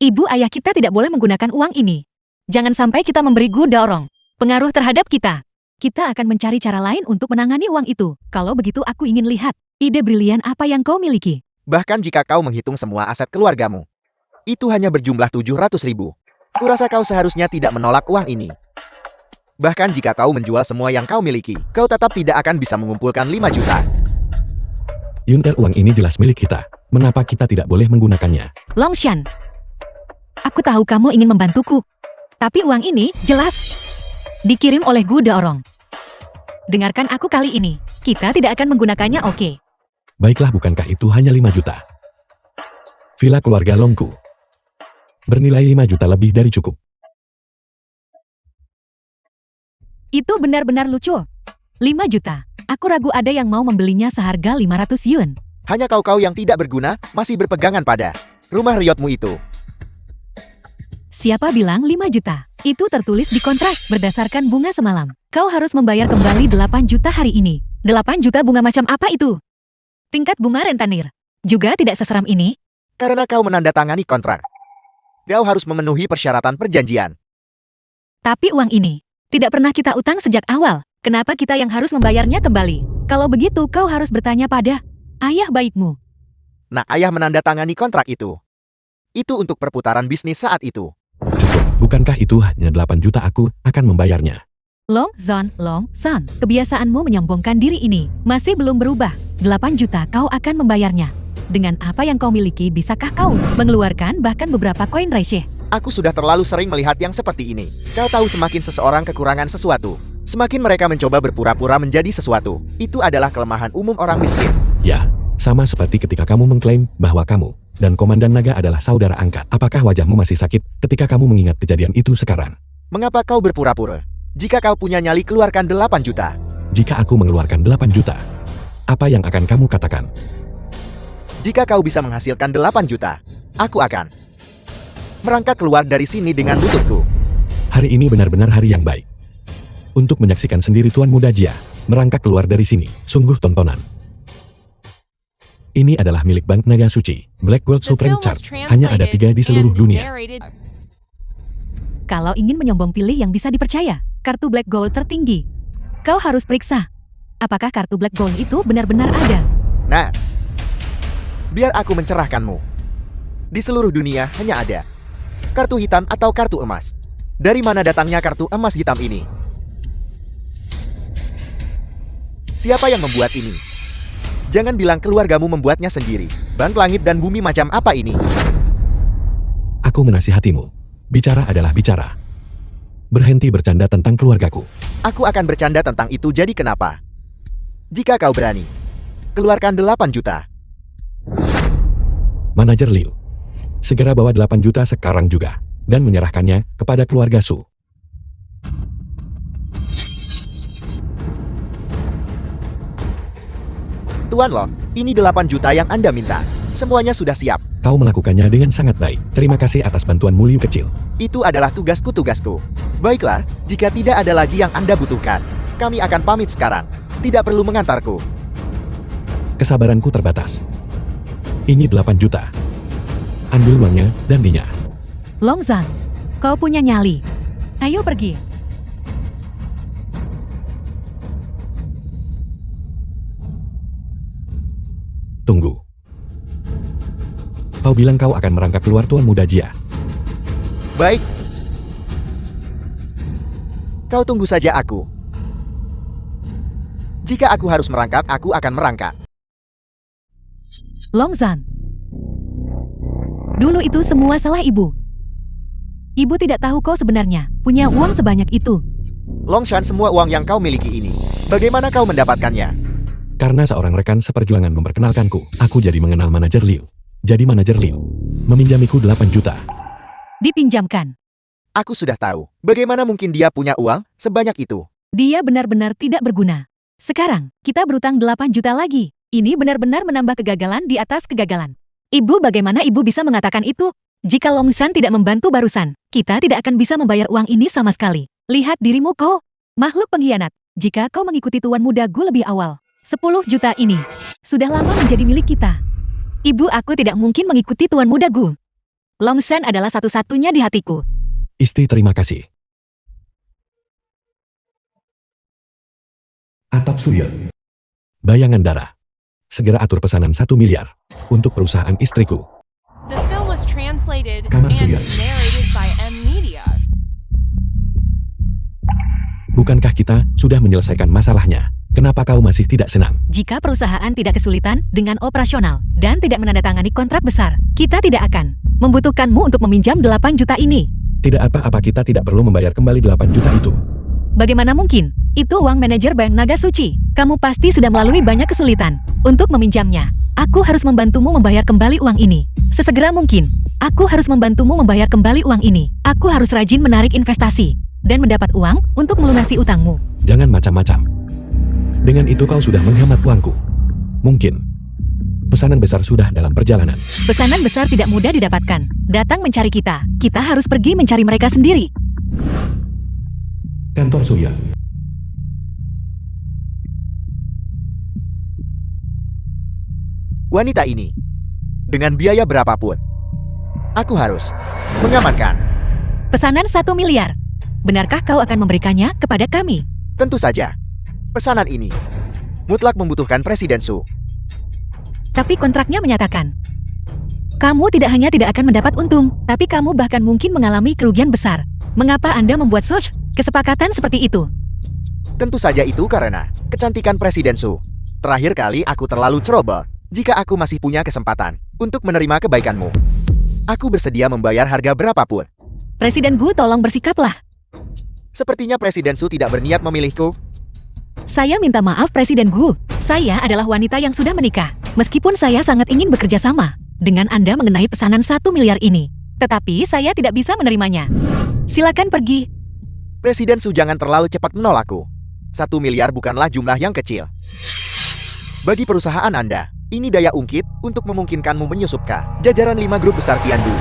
Ibu ayah kita tidak boleh menggunakan uang ini. Jangan sampai kita memberi Gu dorong pengaruh terhadap kita. Kita akan mencari cara lain untuk menangani uang itu. Kalau begitu aku ingin lihat ide brilian apa yang kau miliki. Bahkan jika kau menghitung semua aset keluargamu, itu hanya berjumlah 700.000. Kurasa kau seharusnya tidak menolak uang ini. Bahkan jika kau menjual semua yang kau miliki, kau tetap tidak akan bisa mengumpulkan 5 juta. Yunter, uang ini jelas milik kita. Mengapa kita tidak boleh menggunakannya? Longshan, aku tahu kamu ingin membantuku. Tapi uang ini jelas dikirim oleh Gu Daorong. Dengarkan aku kali ini. Kita tidak akan menggunakannya, oke? Baiklah, bukankah itu hanya 5 juta? Villa keluarga Longku bernilai 5 juta lebih dari cukup. Itu benar-benar lucu. 5 juta. Aku ragu ada yang mau membelinya seharga 500 Yun. Hanya kau-kau yang tidak berguna masih berpegangan pada rumah riotmu itu. Siapa bilang 5 juta? Itu tertulis di kontrak berdasarkan bunga semalam. Kau harus membayar kembali 8 juta hari ini. 8 juta bunga macam apa itu? Tingkat bunga rentenir. Juga tidak seseram ini. Karena kau menandatangani kontrak, kau harus memenuhi persyaratan perjanjian. Tapi uang ini tidak pernah kita utang sejak awal. Kenapa kita yang harus membayarnya kembali? Kalau begitu kau harus bertanya pada ayah baikmu. Nah, ayah menandatangani kontrak itu. Itu untuk perputaran bisnis saat itu. Bukankah itu hanya 8 juta? Aku akan membayarnya. Long Zon. Kebiasaanmu menyombongkan diri ini masih belum berubah. 8 juta kau akan membayarnya. Dengan apa yang kau miliki, bisakah kau mengeluarkan bahkan beberapa koin receh? Aku sudah terlalu sering melihat yang seperti ini. Kau tahu, semakin seseorang kekurangan sesuatu, semakin mereka mencoba berpura-pura menjadi sesuatu. Itu adalah kelemahan umum orang miskin. Ya, sama seperti ketika kamu mengklaim bahwa kamu dan Komandan Naga adalah saudara angkat. Apakah wajahmu masih sakit ketika kamu mengingat kejadian itu sekarang? Mengapa kau berpura-pura? Jika kau punya nyali, keluarkan 8 juta. Jika aku mengeluarkan 8 juta, apa yang akan kamu katakan? Jika kau bisa menghasilkan 8 juta, aku akan merangkak keluar dari sini dengan lututku. Hari ini benar-benar hari yang baik untuk menyaksikan sendiri Tuan Muda Jia Merangkak keluar dari sini, sungguh tontonan. Ini adalah milik Bank Naga Suci, Black Gold The Supreme film was Chart. Hanya ada 3 di seluruh translated and dunia. narrated. Kalau ingin menyombong pilih yang bisa dipercaya, kartu Black Gold tertinggi. Kau harus periksa. Apakah kartu Black Gold itu benar-benar ada? Nah, biar aku mencerahkanmu. Di seluruh dunia hanya ada kartu hitam atau kartu emas. Dari mana datangnya kartu emas hitam ini? Siapa yang membuat ini? Jangan bilang keluargamu membuatnya sendiri. Bank langit dan bumi macam apa ini? Aku menasihatimu. Bicara adalah bicara. Berhenti bercanda tentang keluargaku. Aku akan bercanda tentang itu, jadi kenapa? Jika kau berani, keluarkan 8 juta. Manajer Liu. Segera bawa 8 juta sekarang juga. Dan menyerahkannya kepada keluarga Su. Tuan Long, ini 8 juta yang Anda minta. Semuanya sudah siap. Kau melakukannya dengan sangat baik. Terima kasih atas bantuanmu Liu kecil. Itu adalah tugasku. Baiklah, jika tidak ada lagi yang Anda butuhkan, kami akan pamit sekarang. Tidak perlu mengantarku. Kesabaranku terbatas. Ini 8 juta. Ambil uangnya dan dinya. Longzang, kau punya nyali. Ayo pergi. Tunggu. Kau bilang kau akan merangkak keluar Tuan Muda Jia. Baik. Kau tunggu saja aku. Jika aku harus merangkak, aku akan merangkak. Longzan. Dulu itu semua salah ibu. Ibu tidak tahu kau sebenarnya punya uang sebanyak itu. Longshan, semua uang yang kau miliki ini, bagaimana kau mendapatkannya? Karena seorang rekan seperjuangan memperkenalkanku, aku jadi mengenal manajer Liu. Jadi manajer Liu meminjamiku 8 juta. Dipinjamkan. Aku sudah tahu. Bagaimana mungkin dia punya uang sebanyak itu? Dia benar-benar tidak berguna. Sekarang, kita berutang 8 juta lagi. Ini benar-benar menambah kegagalan di atas kegagalan. Ibu, bagaimana ibu bisa mengatakan itu? Jika Longshan tidak membantu barusan, kita tidak akan bisa membayar uang ini sama sekali. Lihat dirimu kau, makhluk pengkhianat. Jika kau mengikuti Tuan Muda Gu lebih awal, 10 juta ini sudah lama menjadi milik kita. Ibu, aku tidak mungkin mengikuti Tuan Muda Gu. Longshan adalah satu-satunya di hatiku. Isti, terima kasih. Atap Suyon. Bayangan darah. Segera atur pesanan 1 miliar untuk perusahaan istriku. The film was translated Kamar and Suyan. narrated by M Media. Bukankah kita sudah menyelesaikan masalahnya? Kenapa kau masih tidak senang? Jika perusahaan tidak kesulitan dengan operasional dan tidak menandatangani kontrak besar, kita tidak akan membutuhkanmu untuk meminjam 8 juta ini. Tidak apa-apa, kita tidak perlu membayar kembali 8 juta itu. Bagaimana mungkin? Itu uang manajer Bank Naga Suci. Kamu pasti sudah melalui banyak kesulitan untuk meminjamnya. Aku harus membantumu membayar kembali uang ini. Sesegera mungkin. Aku harus membantumu membayar kembali uang ini. Aku harus rajin menarik investasi dan mendapat uang untuk melunasi utangmu. Jangan macam-macam. Dengan itu kau sudah menghemat uangku. Mungkin. Pesanan besar sudah dalam perjalanan. Pesanan besar tidak mudah didapatkan. Datang mencari kita. Kita harus pergi mencari mereka sendiri. Kantor Surya. Wanita ini, dengan biaya berapapun, aku harus mengamankan. Pesanan 1 miliar. Benarkah kau akan memberikannya kepada kami? Tentu saja, pesanan ini mutlak membutuhkan Presiden Su. Tapi kontraknya menyatakan, kamu tidak hanya tidak akan mendapat untung, tapi kamu bahkan mungkin mengalami kerugian besar. Mengapa Anda membuat kesepakatan seperti itu? Tentu saja itu karena kecantikan Presiden Su. Terakhir kali aku terlalu ceroboh. Jika aku masih punya kesempatan untuk menerima kebaikanmu, aku bersedia membayar harga berapapun. Presiden Gu, tolong bersikaplah. Sepertinya Presiden Su tidak berniat memilihku. Saya minta maaf Presiden Gu. Saya adalah wanita yang sudah menikah. Meskipun saya sangat ingin bekerja sama dengan Anda mengenai pesanan 1 miliar ini. Tetapi saya tidak bisa menerimanya. Silakan pergi. Presiden Su, jangan terlalu cepat menolakku. 1 miliar bukanlah jumlah yang kecil. Bagi perusahaan Anda, ini daya ungkit untuk memungkinkanmu menyusup ke jajaran 5 grup besar Tiandu.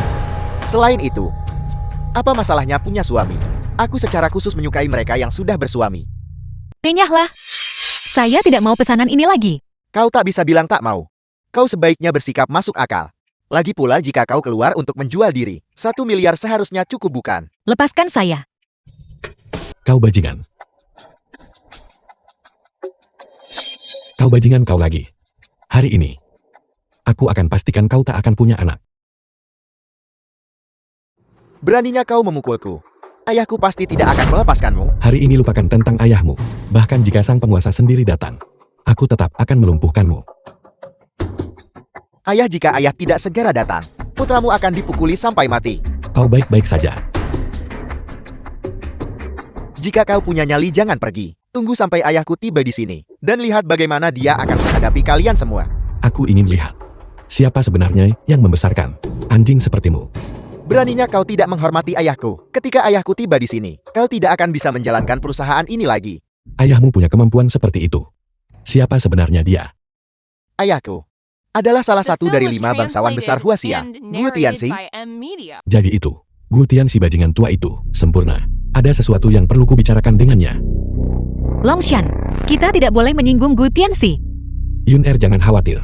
Selain itu, apa masalahnya punya suami? Aku secara khusus menyukai mereka yang sudah bersuami. Renyahlah. Saya tidak mau pesanan ini lagi. Kau tak bisa bilang tak mau. Kau sebaiknya bersikap masuk akal. Lagi pula jika kau keluar untuk menjual diri, 1 miliar seharusnya cukup bukan? Lepaskan saya. Kau bajingan. Kau bajingan kau lagi. Hari ini, aku akan pastikan kau tak akan punya anak. Beraninya kau memukulku. Ayahku pasti tidak akan melepaskanmu. Hari ini lupakan tentang ayahmu. Bahkan jika sang penguasa sendiri datang, aku tetap akan melumpuhkanmu. Ayah, jika ayah tidak segera datang, putramu akan dipukuli sampai mati. Kau baik-baik saja. Jika kau punya nyali jangan pergi. Tunggu sampai ayahku tiba di sini. Dan lihat bagaimana dia akan menghadapi kalian semua. Aku ingin lihat. Siapa sebenarnya yang membesarkan anjing sepertimu? Beraninya kau tidak menghormati ayahku. Ketika ayahku tiba di sini, kau tidak akan bisa menjalankan perusahaan ini lagi. Ayahmu punya kemampuan seperti itu. Siapa sebenarnya dia? Ayahku adalah salah The satu film dari was 5 bangsawan besar translated Huaxia, and Gu narrated Tianxi. by M Media. Jadi itu, Gu Tian si bajingan tua itu, sempurna. Ada sesuatu yang perlu kubicarakan dengannya. Longshan, kita tidak boleh menyinggung Gu Tianxi. Yun Er, jangan khawatir.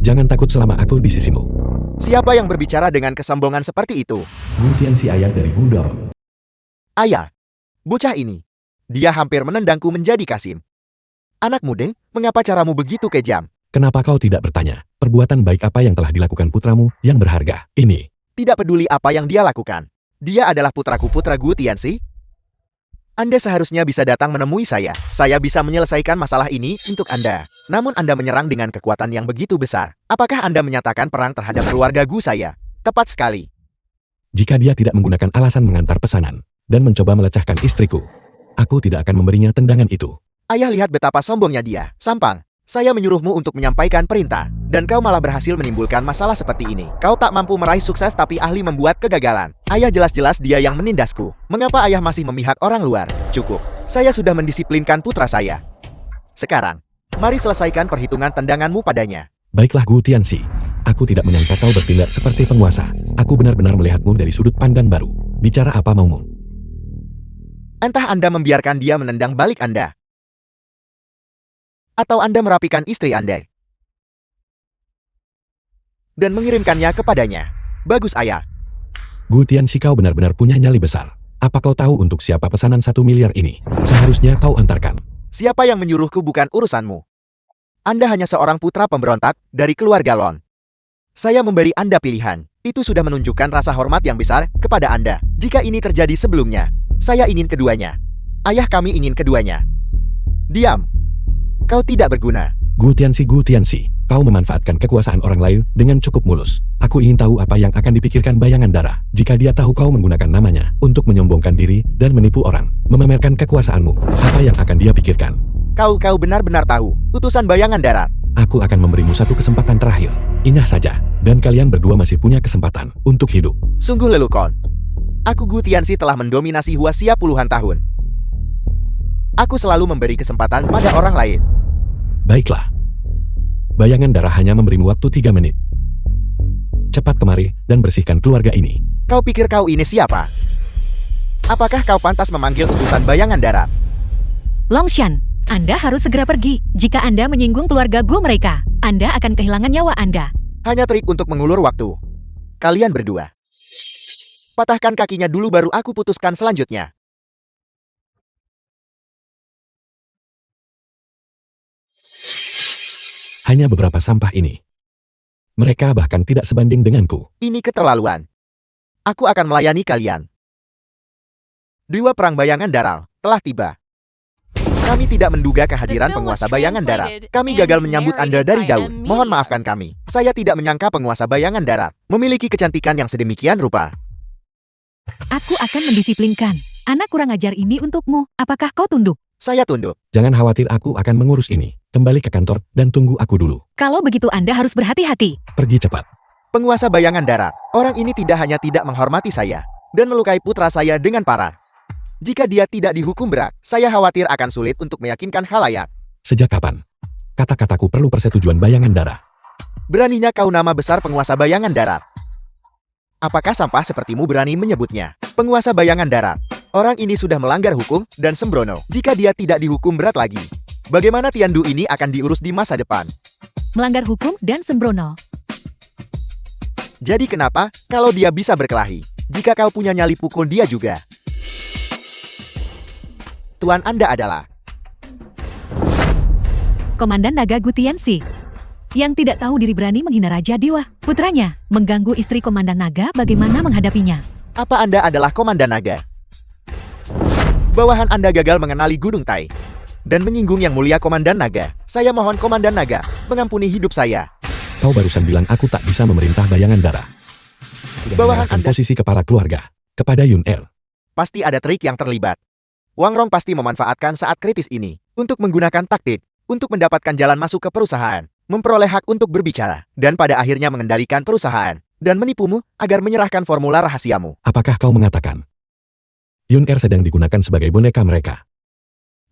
Jangan takut selama aku di sisimu. Siapa yang berbicara dengan kesombongan seperti itu? Gu Tian si ayah dari Budor. Ayah, bocah ini. Dia hampir menendangku menjadi kasim. Anak muda, mengapa caramu begitu kejam? Kenapa kau tidak bertanya, perbuatan baik apa yang telah dilakukan putramu yang berharga ini? Tidak peduli apa yang dia lakukan. Dia adalah putraku, putra Gu Tianxi. Anda seharusnya bisa datang menemui saya. Saya bisa menyelesaikan masalah ini untuk Anda. Namun Anda menyerang dengan kekuatan yang begitu besar. Apakah Anda menyatakan perang terhadap keluarga Gu saya? Tepat sekali. Jika dia tidak menggunakan alasan mengantar pesanan dan mencoba melecahkan istriku, aku tidak akan memberinya tendangan itu. Ayah, lihat betapa sombongnya dia. Sampang. Saya menyuruhmu untuk menyampaikan perintah, dan kau malah berhasil menimbulkan masalah seperti ini. Kau tak mampu meraih sukses tapi ahli membuat kegagalan. Ayah, jelas-jelas dia yang menindasku. Mengapa ayah masih memihak orang luar? Cukup. Saya sudah mendisiplinkan putra saya. Sekarang, mari selesaikan perhitungan tendanganmu padanya. Baiklah Gu Tianxi, aku tidak menyangka kau bertindak seperti penguasa. Aku benar-benar melihatmu dari sudut pandang baru. Bicara apa maumu? Entah Anda membiarkan dia menendang balik Anda, atau Anda merapikan istri Anda dan mengirimkannya kepadanya. Bagus, ayah. Gu Tianxi, kau benar-benar punya nyali besar. Apa kau tahu untuk siapa pesanan 1 miliar ini? Seharusnya kau antarkan. Siapa yang menyuruhku bukan urusanmu. Anda hanya seorang putra pemberontak dari keluarga Lon. Saya memberi Anda pilihan. Itu sudah menunjukkan rasa hormat yang besar kepada Anda. Jika ini terjadi sebelumnya, saya ingin keduanya. Ayah kami ingin keduanya. Diam. Kau tidak berguna. Gu Tianxi, kau memanfaatkan kekuasaan orang lain dengan cukup mulus. Aku ingin tahu apa yang akan dipikirkan bayangan darah jika dia tahu kau menggunakan namanya untuk menyombongkan diri dan menipu orang, memamerkan kekuasaanmu. Apa yang akan dia pikirkan? Kau benar-benar tahu. Utusan bayangan darat. Aku akan memberimu satu kesempatan terakhir. Ingat saja, dan kalian berdua masih punya kesempatan untuk hidup. Sungguh lelucon. Aku Gu Tianxi telah mendominasi Huaxia puluhan tahun. Aku selalu memberi kesempatan pada orang lain. Baiklah. Bayangan darah hanya memberimu waktu 3 menit. Cepat kemari dan bersihkan keluarga ini. Kau pikir kau ini siapa? Apakah kau pantas memanggil utusan bayangan darat? Longshan, Anda harus segera pergi. Jika Anda menyinggung keluarga Gu mereka, Anda akan kehilangan nyawa Anda. Hanya trik untuk mengulur waktu. Kalian berdua. Patahkan kakinya dulu baru aku putuskan selanjutnya. Hanya beberapa sampah ini. Mereka bahkan tidak sebanding denganku. Ini keterlaluan. Aku akan melayani kalian. Dewa Perang Bayangan Daral telah tiba. Kami tidak menduga kehadiran penguasa bayangan darat. Kami gagal menyambut Anda dari jauh. Mohon maafkan kami. Saya tidak menyangka penguasa bayangan darat memiliki kecantikan yang sedemikian rupa. Aku akan mendisiplinkan anak kurang ajar ini untukmu. Apakah kau tunduk? Saya tunduk. Jangan khawatir, aku akan mengurus ini. Kembali ke kantor dan tunggu aku dulu. Kalau begitu Anda harus berhati-hati. Pergi cepat. Penguasa bayangan darat. Orang ini tidak hanya tidak menghormati saya dan melukai putra saya dengan parah. Jika dia tidak dihukum berat, saya khawatir akan sulit untuk meyakinkan khalayak. Sejak kapan? Kata-kataku perlu persetujuan bayangan darah. Beraninya kau nama besar penguasa bayangan darat. Apakah sampah sepertimu berani menyebutnya? Penguasa bayangan darat. Orang ini sudah melanggar hukum dan sembrono. Jika dia tidak dihukum berat lagi, Bagaimana Tiandu ini akan diurus di masa depan? Melanggar hukum dan sembrono. Jadi kenapa kalau dia bisa berkelahi? Jika kau punya nyali pukul dia juga. Tuan Anda adalah Komandan Naga Gutiansi. Yang tidak tahu diri berani menghina Raja Dewa. Putranya mengganggu istri Komandan Naga, bagaimana menghadapinya? apa Anda adalah Komandan Naga? Bawahan Anda gagal mengenali Gunung Tai dan menyinggung Yang Mulia Komandan Naga. Saya mohon Komandan Naga mengampuni hidup saya. Kau barusan bilang aku tak bisa memerintah bayangan darah. Sudah Bawahan menyerahkan Anda- posisi kepala keluarga kepada Yun Er. Pasti ada trik yang terlibat. Wang Rong pasti memanfaatkan saat kritis ini untuk menggunakan taktik untuk mendapatkan jalan masuk ke perusahaan, memperoleh hak untuk berbicara, dan pada akhirnya mengendalikan perusahaan dan menipumu agar menyerahkan formula rahasiamu. Apakah kau mengatakan Yun Er sedang digunakan sebagai boneka mereka?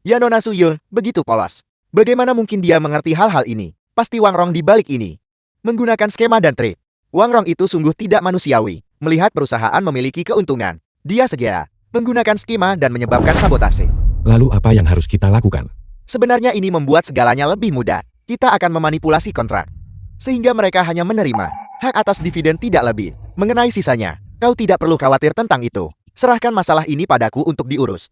Ya Nona Suyo, begitu polos. Bagaimana mungkin dia mengerti hal-hal ini? Pasti Wang Rong di balik ini. Menggunakan skema dan trik. Wang Rong itu sungguh tidak manusiawi. Melihat perusahaan memiliki keuntungan, dia segera menggunakan skema dan menyebabkan sabotase. Lalu apa yang harus kita lakukan? Sebenarnya ini membuat segalanya lebih mudah. Kita akan memanipulasi kontrak. Sehingga mereka hanya menerima hak atas dividen tidak lebih. Mengenai sisanya, kau tidak perlu khawatir tentang itu. Serahkan masalah ini padaku untuk diurus.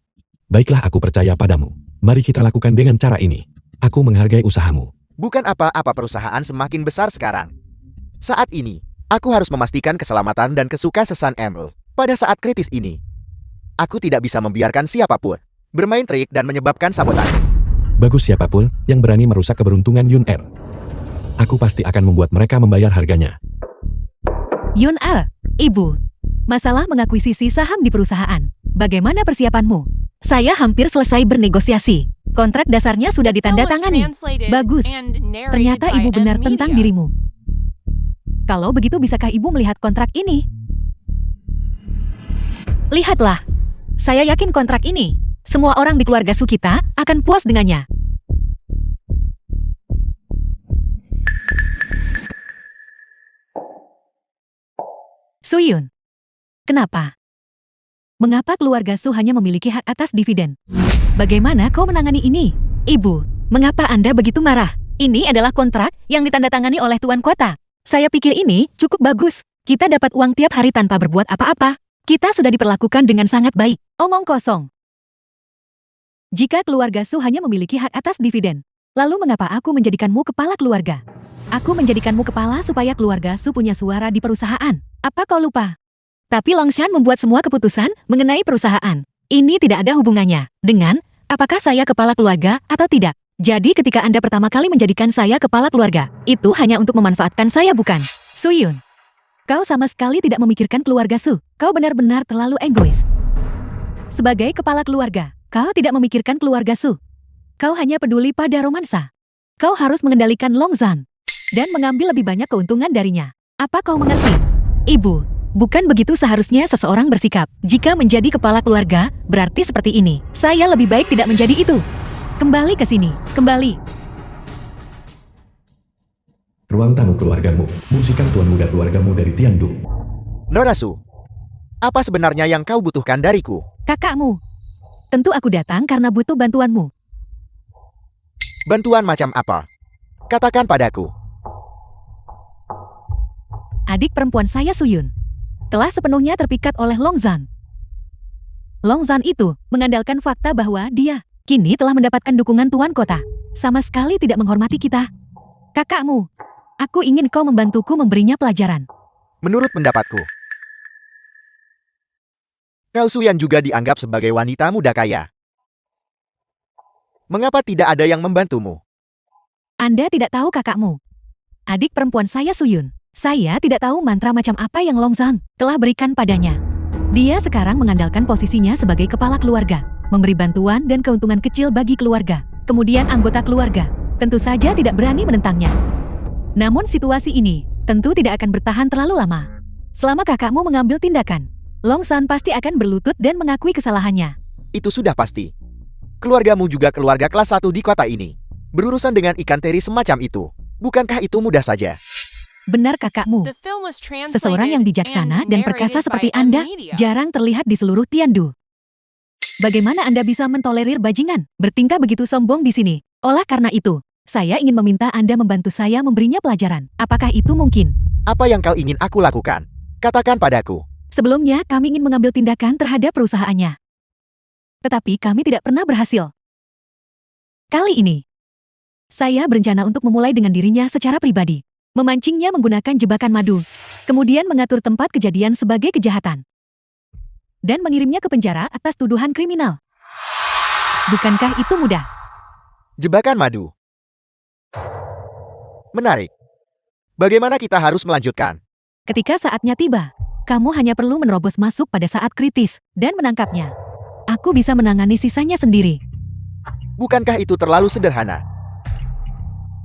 Baiklah, aku percaya padamu. Mari kita lakukan dengan cara ini. Aku menghargai usahamu. Bukan apa-apa perusahaan semakin besar sekarang. Saat ini, aku harus memastikan keselamatan dan kesuksesan Emerald. Pada saat kritis ini, aku tidak bisa membiarkan siapapun bermain trik dan menyebabkan sabotase. Bagus, siapapun yang berani merusak keberuntungan Yun Er. Aku pasti akan membuat mereka membayar harganya. Yun Er, Ibu. Masalah mengakuisisi saham di perusahaan. Bagaimana persiapanmu? Saya hampir selesai bernegosiasi. Kontrak dasarnya sudah ditandatangani. Bagus. Ternyata ibu benar tentang dirimu. Kalau begitu bisakah ibu melihat kontrak ini? Lihatlah. Saya yakin kontrak ini, semua orang di keluarga Su kita akan puas dengannya. Suyun. Kenapa? Mengapa keluarga Su hanya memiliki hak atas dividen? Bagaimana kau menangani ini? Ibu, mengapa Anda begitu marah? Ini adalah kontrak yang ditandatangani oleh Tuan Kota. Saya pikir ini cukup bagus. Kita dapat uang tiap hari tanpa berbuat apa-apa. Kita sudah diperlakukan dengan sangat baik. Omong kosong. Jika keluarga Su hanya memiliki hak atas dividen, lalu mengapa aku menjadikanmu kepala keluarga? Aku menjadikanmu kepala supaya keluarga Su punya suara di perusahaan. Apa kau lupa? Tapi Longshan membuat semua keputusan mengenai perusahaan. Ini tidak ada hubungannya dengan apakah saya kepala keluarga atau tidak. Jadi ketika Anda pertama kali menjadikan saya kepala keluarga, itu hanya untuk memanfaatkan saya, bukan? Suyun, kau sama sekali tidak memikirkan keluarga Su. Kau benar-benar terlalu egois. Sebagai kepala keluarga, kau tidak memikirkan keluarga Su. Kau hanya peduli pada romansa. Kau harus mengendalikan Longzhan dan mengambil lebih banyak keuntungan darinya. Apa kau mengerti? Ibu, bukan begitu seharusnya seseorang bersikap. Jika menjadi kepala keluarga, berarti seperti ini. Saya lebih baik tidak menjadi itu. Kembali ke sini, kembali. Ruang tamu keluargamu. Musikan tuan muda keluargamu dari Tiandu. Nona Su, apa sebenarnya yang kau butuhkan dariku? Kakakmu. Tentu aku datang karena butuh bantuanmu. Bantuan macam apa? Katakan padaku. Adik perempuan saya Suyun telah sepenuhnya terpikat oleh Longzhan. Longzhan itu mengandalkan fakta bahwa dia kini telah mendapatkan dukungan Tuan Kota. Sama sekali tidak menghormati kita. Kakakmu, aku ingin kau membantuku memberinya pelajaran. Menurut pendapatku, Kau Suyan juga dianggap sebagai wanita muda kaya. Mengapa tidak ada yang membantumu? Anda tidak tahu kakakmu. Adik perempuan saya Suyun. Saya tidak tahu mantra macam apa yang Longzhan telah berikan padanya. Dia sekarang mengandalkan posisinya sebagai kepala keluarga, memberi bantuan dan keuntungan kecil bagi keluarga. Kemudian anggota keluarga tentu saja tidak berani menentangnya. Namun situasi ini tentu tidak akan bertahan terlalu lama. Selama kakakmu mengambil tindakan, Longzhan pasti akan berlutut dan mengakui kesalahannya. Itu sudah pasti. Keluargamu juga keluarga kelas 1 di kota ini. Berurusan dengan ikan teri semacam itu. Bukankah itu mudah saja? Benar kakakmu. Seseorang yang bijaksana dan perkasa seperti Anda jarang terlihat di seluruh Tiandu. Bagaimana Anda bisa mentolerir bajingan bertingkah begitu sombong di sini? Oleh karena itu, saya ingin meminta Anda membantu saya memberinya pelajaran. Apakah itu mungkin? Apa yang kau ingin aku lakukan? Katakan padaku. Sebelumnya, kami ingin mengambil tindakan terhadap perusahaannya. Tetapi kami tidak pernah berhasil. Kali ini, saya berencana untuk memulai dengan dirinya secara pribadi. Memancingnya menggunakan jebakan madu. Kemudian mengatur tempat kejadian sebagai kejahatan. Dan mengirimnya ke penjara atas tuduhan kriminal. Bukankah itu mudah? Jebakan madu. Menarik. Bagaimana kita harus melanjutkan? Ketika saatnya tiba, kamu hanya perlu menerobos masuk pada saat kritis dan menangkapnya. Aku bisa menangani sisanya sendiri. Bukankah itu terlalu sederhana?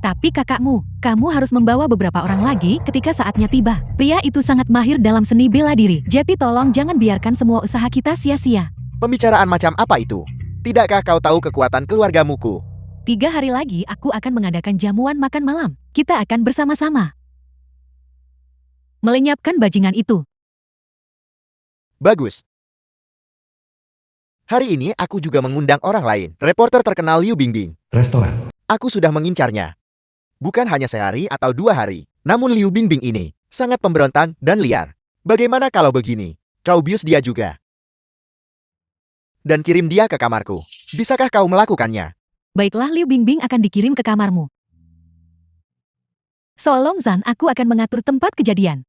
Tapi kakakmu, kamu harus membawa beberapa orang lagi ketika saatnya tiba. Pria itu sangat mahir dalam seni bela diri. Jadi tolong jangan biarkan semua usaha kita sia-sia. Pembicaraan macam apa itu? Tidakkah kau tahu kekuatan keluargamuku? 3 hari lagi aku akan mengadakan jamuan makan malam. Kita akan bersama-sama melenyapkan bajingan itu. Bagus. Hari ini aku juga mengundang orang lain. Reporter terkenal Liu Bingbing. Restoran. Aku sudah mengincarnya. Bukan hanya sehari atau 2 hari. Namun Liu Bingbing ini sangat pemberontak dan liar. Bagaimana kalau begini? Kau bius dia juga. Dan kirim dia ke kamarku. Bisakah kau melakukannya? Baiklah, Liu Bingbing akan dikirim ke kamarmu. Soal Longzhan, aku akan mengatur tempat kejadian.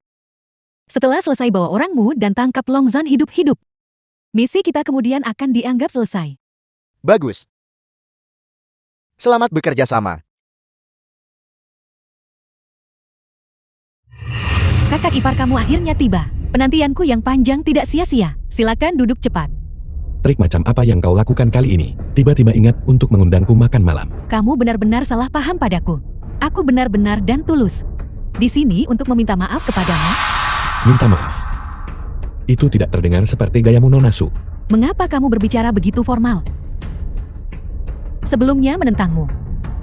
Setelah selesai bawa orangmu dan tangkap Longzhan hidup-hidup. Misi kita kemudian akan dianggap selesai. Bagus. Selamat bekerja sama. Kakak ipar kamu akhirnya tiba. Penantianku yang panjang tidak sia-sia. Silakan duduk cepat. Trik macam apa yang kau lakukan kali ini? Tiba-tiba ingat untuk mengundangku makan malam. Kamu benar-benar salah paham padaku. Aku benar-benar dan tulus di sini untuk meminta maaf kepadamu. Minta maaf. Itu tidak terdengar seperti gayamu Nona Su. Mengapa kamu berbicara begitu formal? Sebelumnya menentangmu.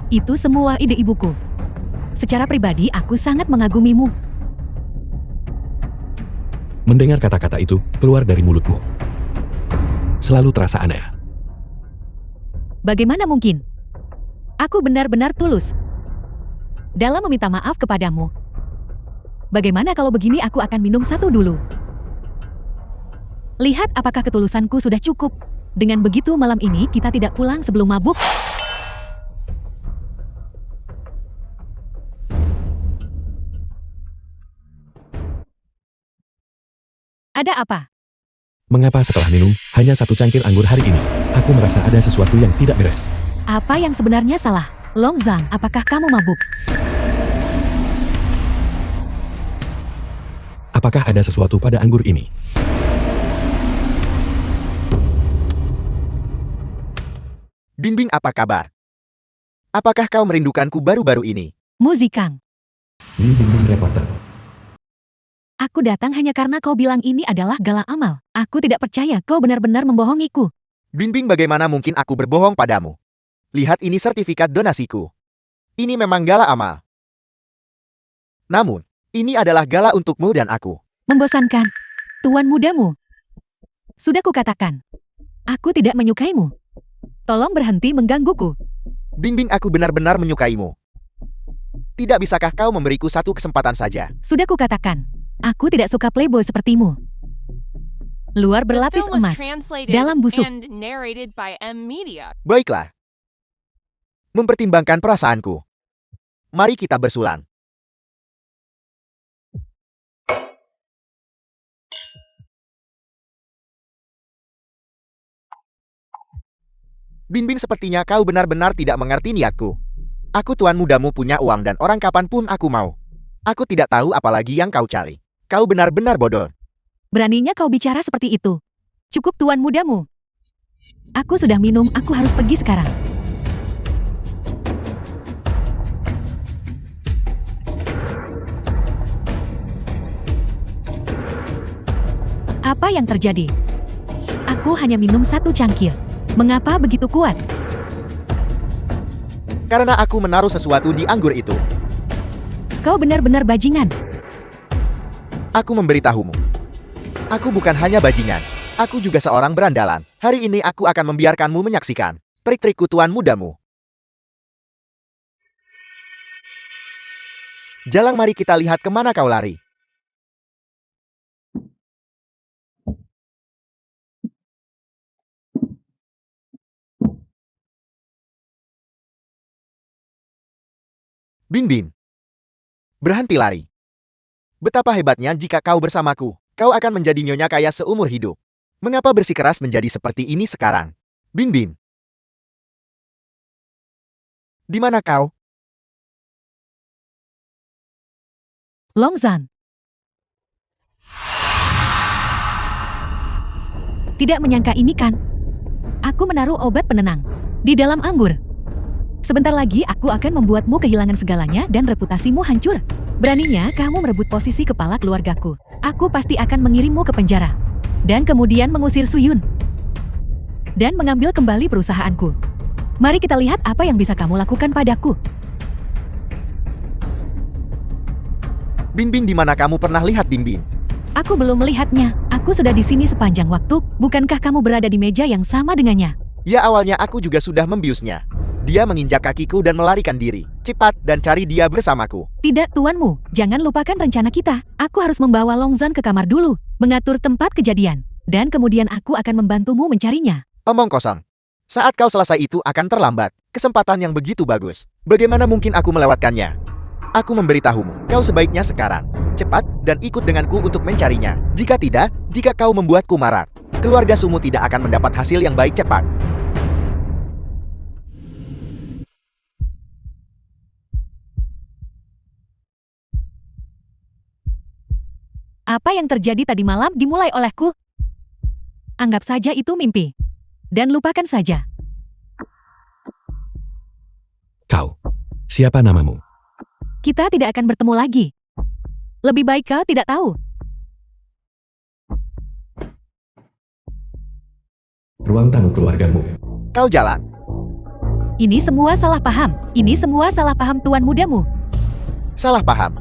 Itu semua ide ibuku. Secara pribadi aku sangat mengagumimu. Mendengar kata-kata itu keluar dari mulutmu, selalu terasa aneh. Bagaimana mungkin? Aku benar-benar tulus dalam meminta maaf kepadamu. Bagaimana kalau begini aku akan minum satu dulu. Lihat apakah ketulusanku sudah cukup. Dengan begitu malam ini kita tidak pulang sebelum mabuk. Ada apa? Mengapa setelah minum hanya 1 cangkir anggur hari ini, aku merasa ada sesuatu yang tidak beres. Apa yang sebenarnya salah? Longzhan, apakah kamu mabuk? Apakah ada sesuatu pada anggur ini? Bingbing, apa kabar? Apakah kau merindukanku baru-baru ini? Muzikang, Liu Bingbing reporter. aku datang hanya karena kau bilang ini adalah gala amal. Aku tidak percaya kau benar-benar membohongiku. Bingbing, bagaimana mungkin aku berbohong padamu? Lihat, ini sertifikat donasiku. Ini memang gala amal. Namun, ini adalah gala untukmu dan aku. Membosankan. Tuan mudamu. Sudah kukatakan. Aku tidak menyukaimu. Tolong berhenti menggangguku. Bingbing, aku benar-benar menyukaimu. Tidak bisakah kau memberiku 1 kesempatan saja? Sudah kukatakan. Aku tidak suka playboy sepertimu. Luar The berlapis film was emas. translated dalam busuk. and narrated by M Media. Baiklah. Mempertimbangkan perasaanku. Mari kita bersulan. Bingbing, sepertinya kau benar-benar tidak mengerti niatku. Aku tuan mudamu, punya uang dan orang kapanpun aku mau. Aku tidak tahu apalagi yang kau cari. Kau benar-benar bodoh. Beraninya kau bicara seperti itu. Cukup tuan mudamu. Aku sudah minum, aku harus pergi sekarang. Apa yang terjadi? Aku hanya minum 1 cangkir. Mengapa begitu kuat? Karena aku menaruh sesuatu di anggur itu. Kau benar-benar bajingan. Aku memberitahumu. Aku bukan hanya bajingan. Aku juga seorang berandalan. Hari ini aku akan membiarkanmu menyaksikan trik-trikku tuan mudamu. Jalang, mari kita lihat kemana kau lari. Bingbing, berhenti lari. Betapa hebatnya jika kau bersamaku, kau akan menjadi nyonya kaya seumur hidup. Mengapa bersikeras menjadi seperti ini sekarang? Bingbing, di mana kau? Longzhan. Tidak menyangka ini kan? Aku menaruh obat penenang di dalam anggur. Sebentar lagi aku akan membuatmu kehilangan segalanya dan reputasimu hancur. Beraninya kamu merebut posisi kepala keluargaku. Aku pasti akan mengirimmu ke penjara. Dan kemudian mengusir Suyun. Dan mengambil kembali perusahaanku. Mari kita lihat apa yang bisa kamu lakukan padaku. Bingbing, di mana kamu pernah lihat Bingbing? Aku belum melihatnya. Aku sudah di sini sepanjang waktu. Bukankah kamu berada di meja yang sama dengannya? Ya, awalnya aku juga sudah membiusnya. Dia menginjak kakiku dan melarikan diri. Cepat dan cari dia bersamaku. Tidak, tuanmu. Jangan lupakan rencana kita. Aku harus membawa Longzhan ke kamar dulu, mengatur tempat kejadian. Dan kemudian aku akan membantumu mencarinya. Omong kosong. Saat kau selesai itu akan terlambat. Kesempatan yang begitu bagus. Bagaimana mungkin aku melewatkannya? Aku memberitahumu. Kau sebaiknya sekarang. Cepat dan ikut denganku untuk mencarinya. Jika tidak, jika kau membuatku marah, keluarga Sumu tidak akan mendapat hasil yang baik cepat. Apa yang terjadi tadi malam dimulai olehku? Anggap saja itu mimpi. Dan lupakan saja. Kau, siapa namamu? Kita tidak akan bertemu lagi. Lebih baik kau tidak tahu. Ruang tamu keluargamu. Kau jalan. Ini semua salah paham. Ini semua salah paham tuan mudamu. Salah paham.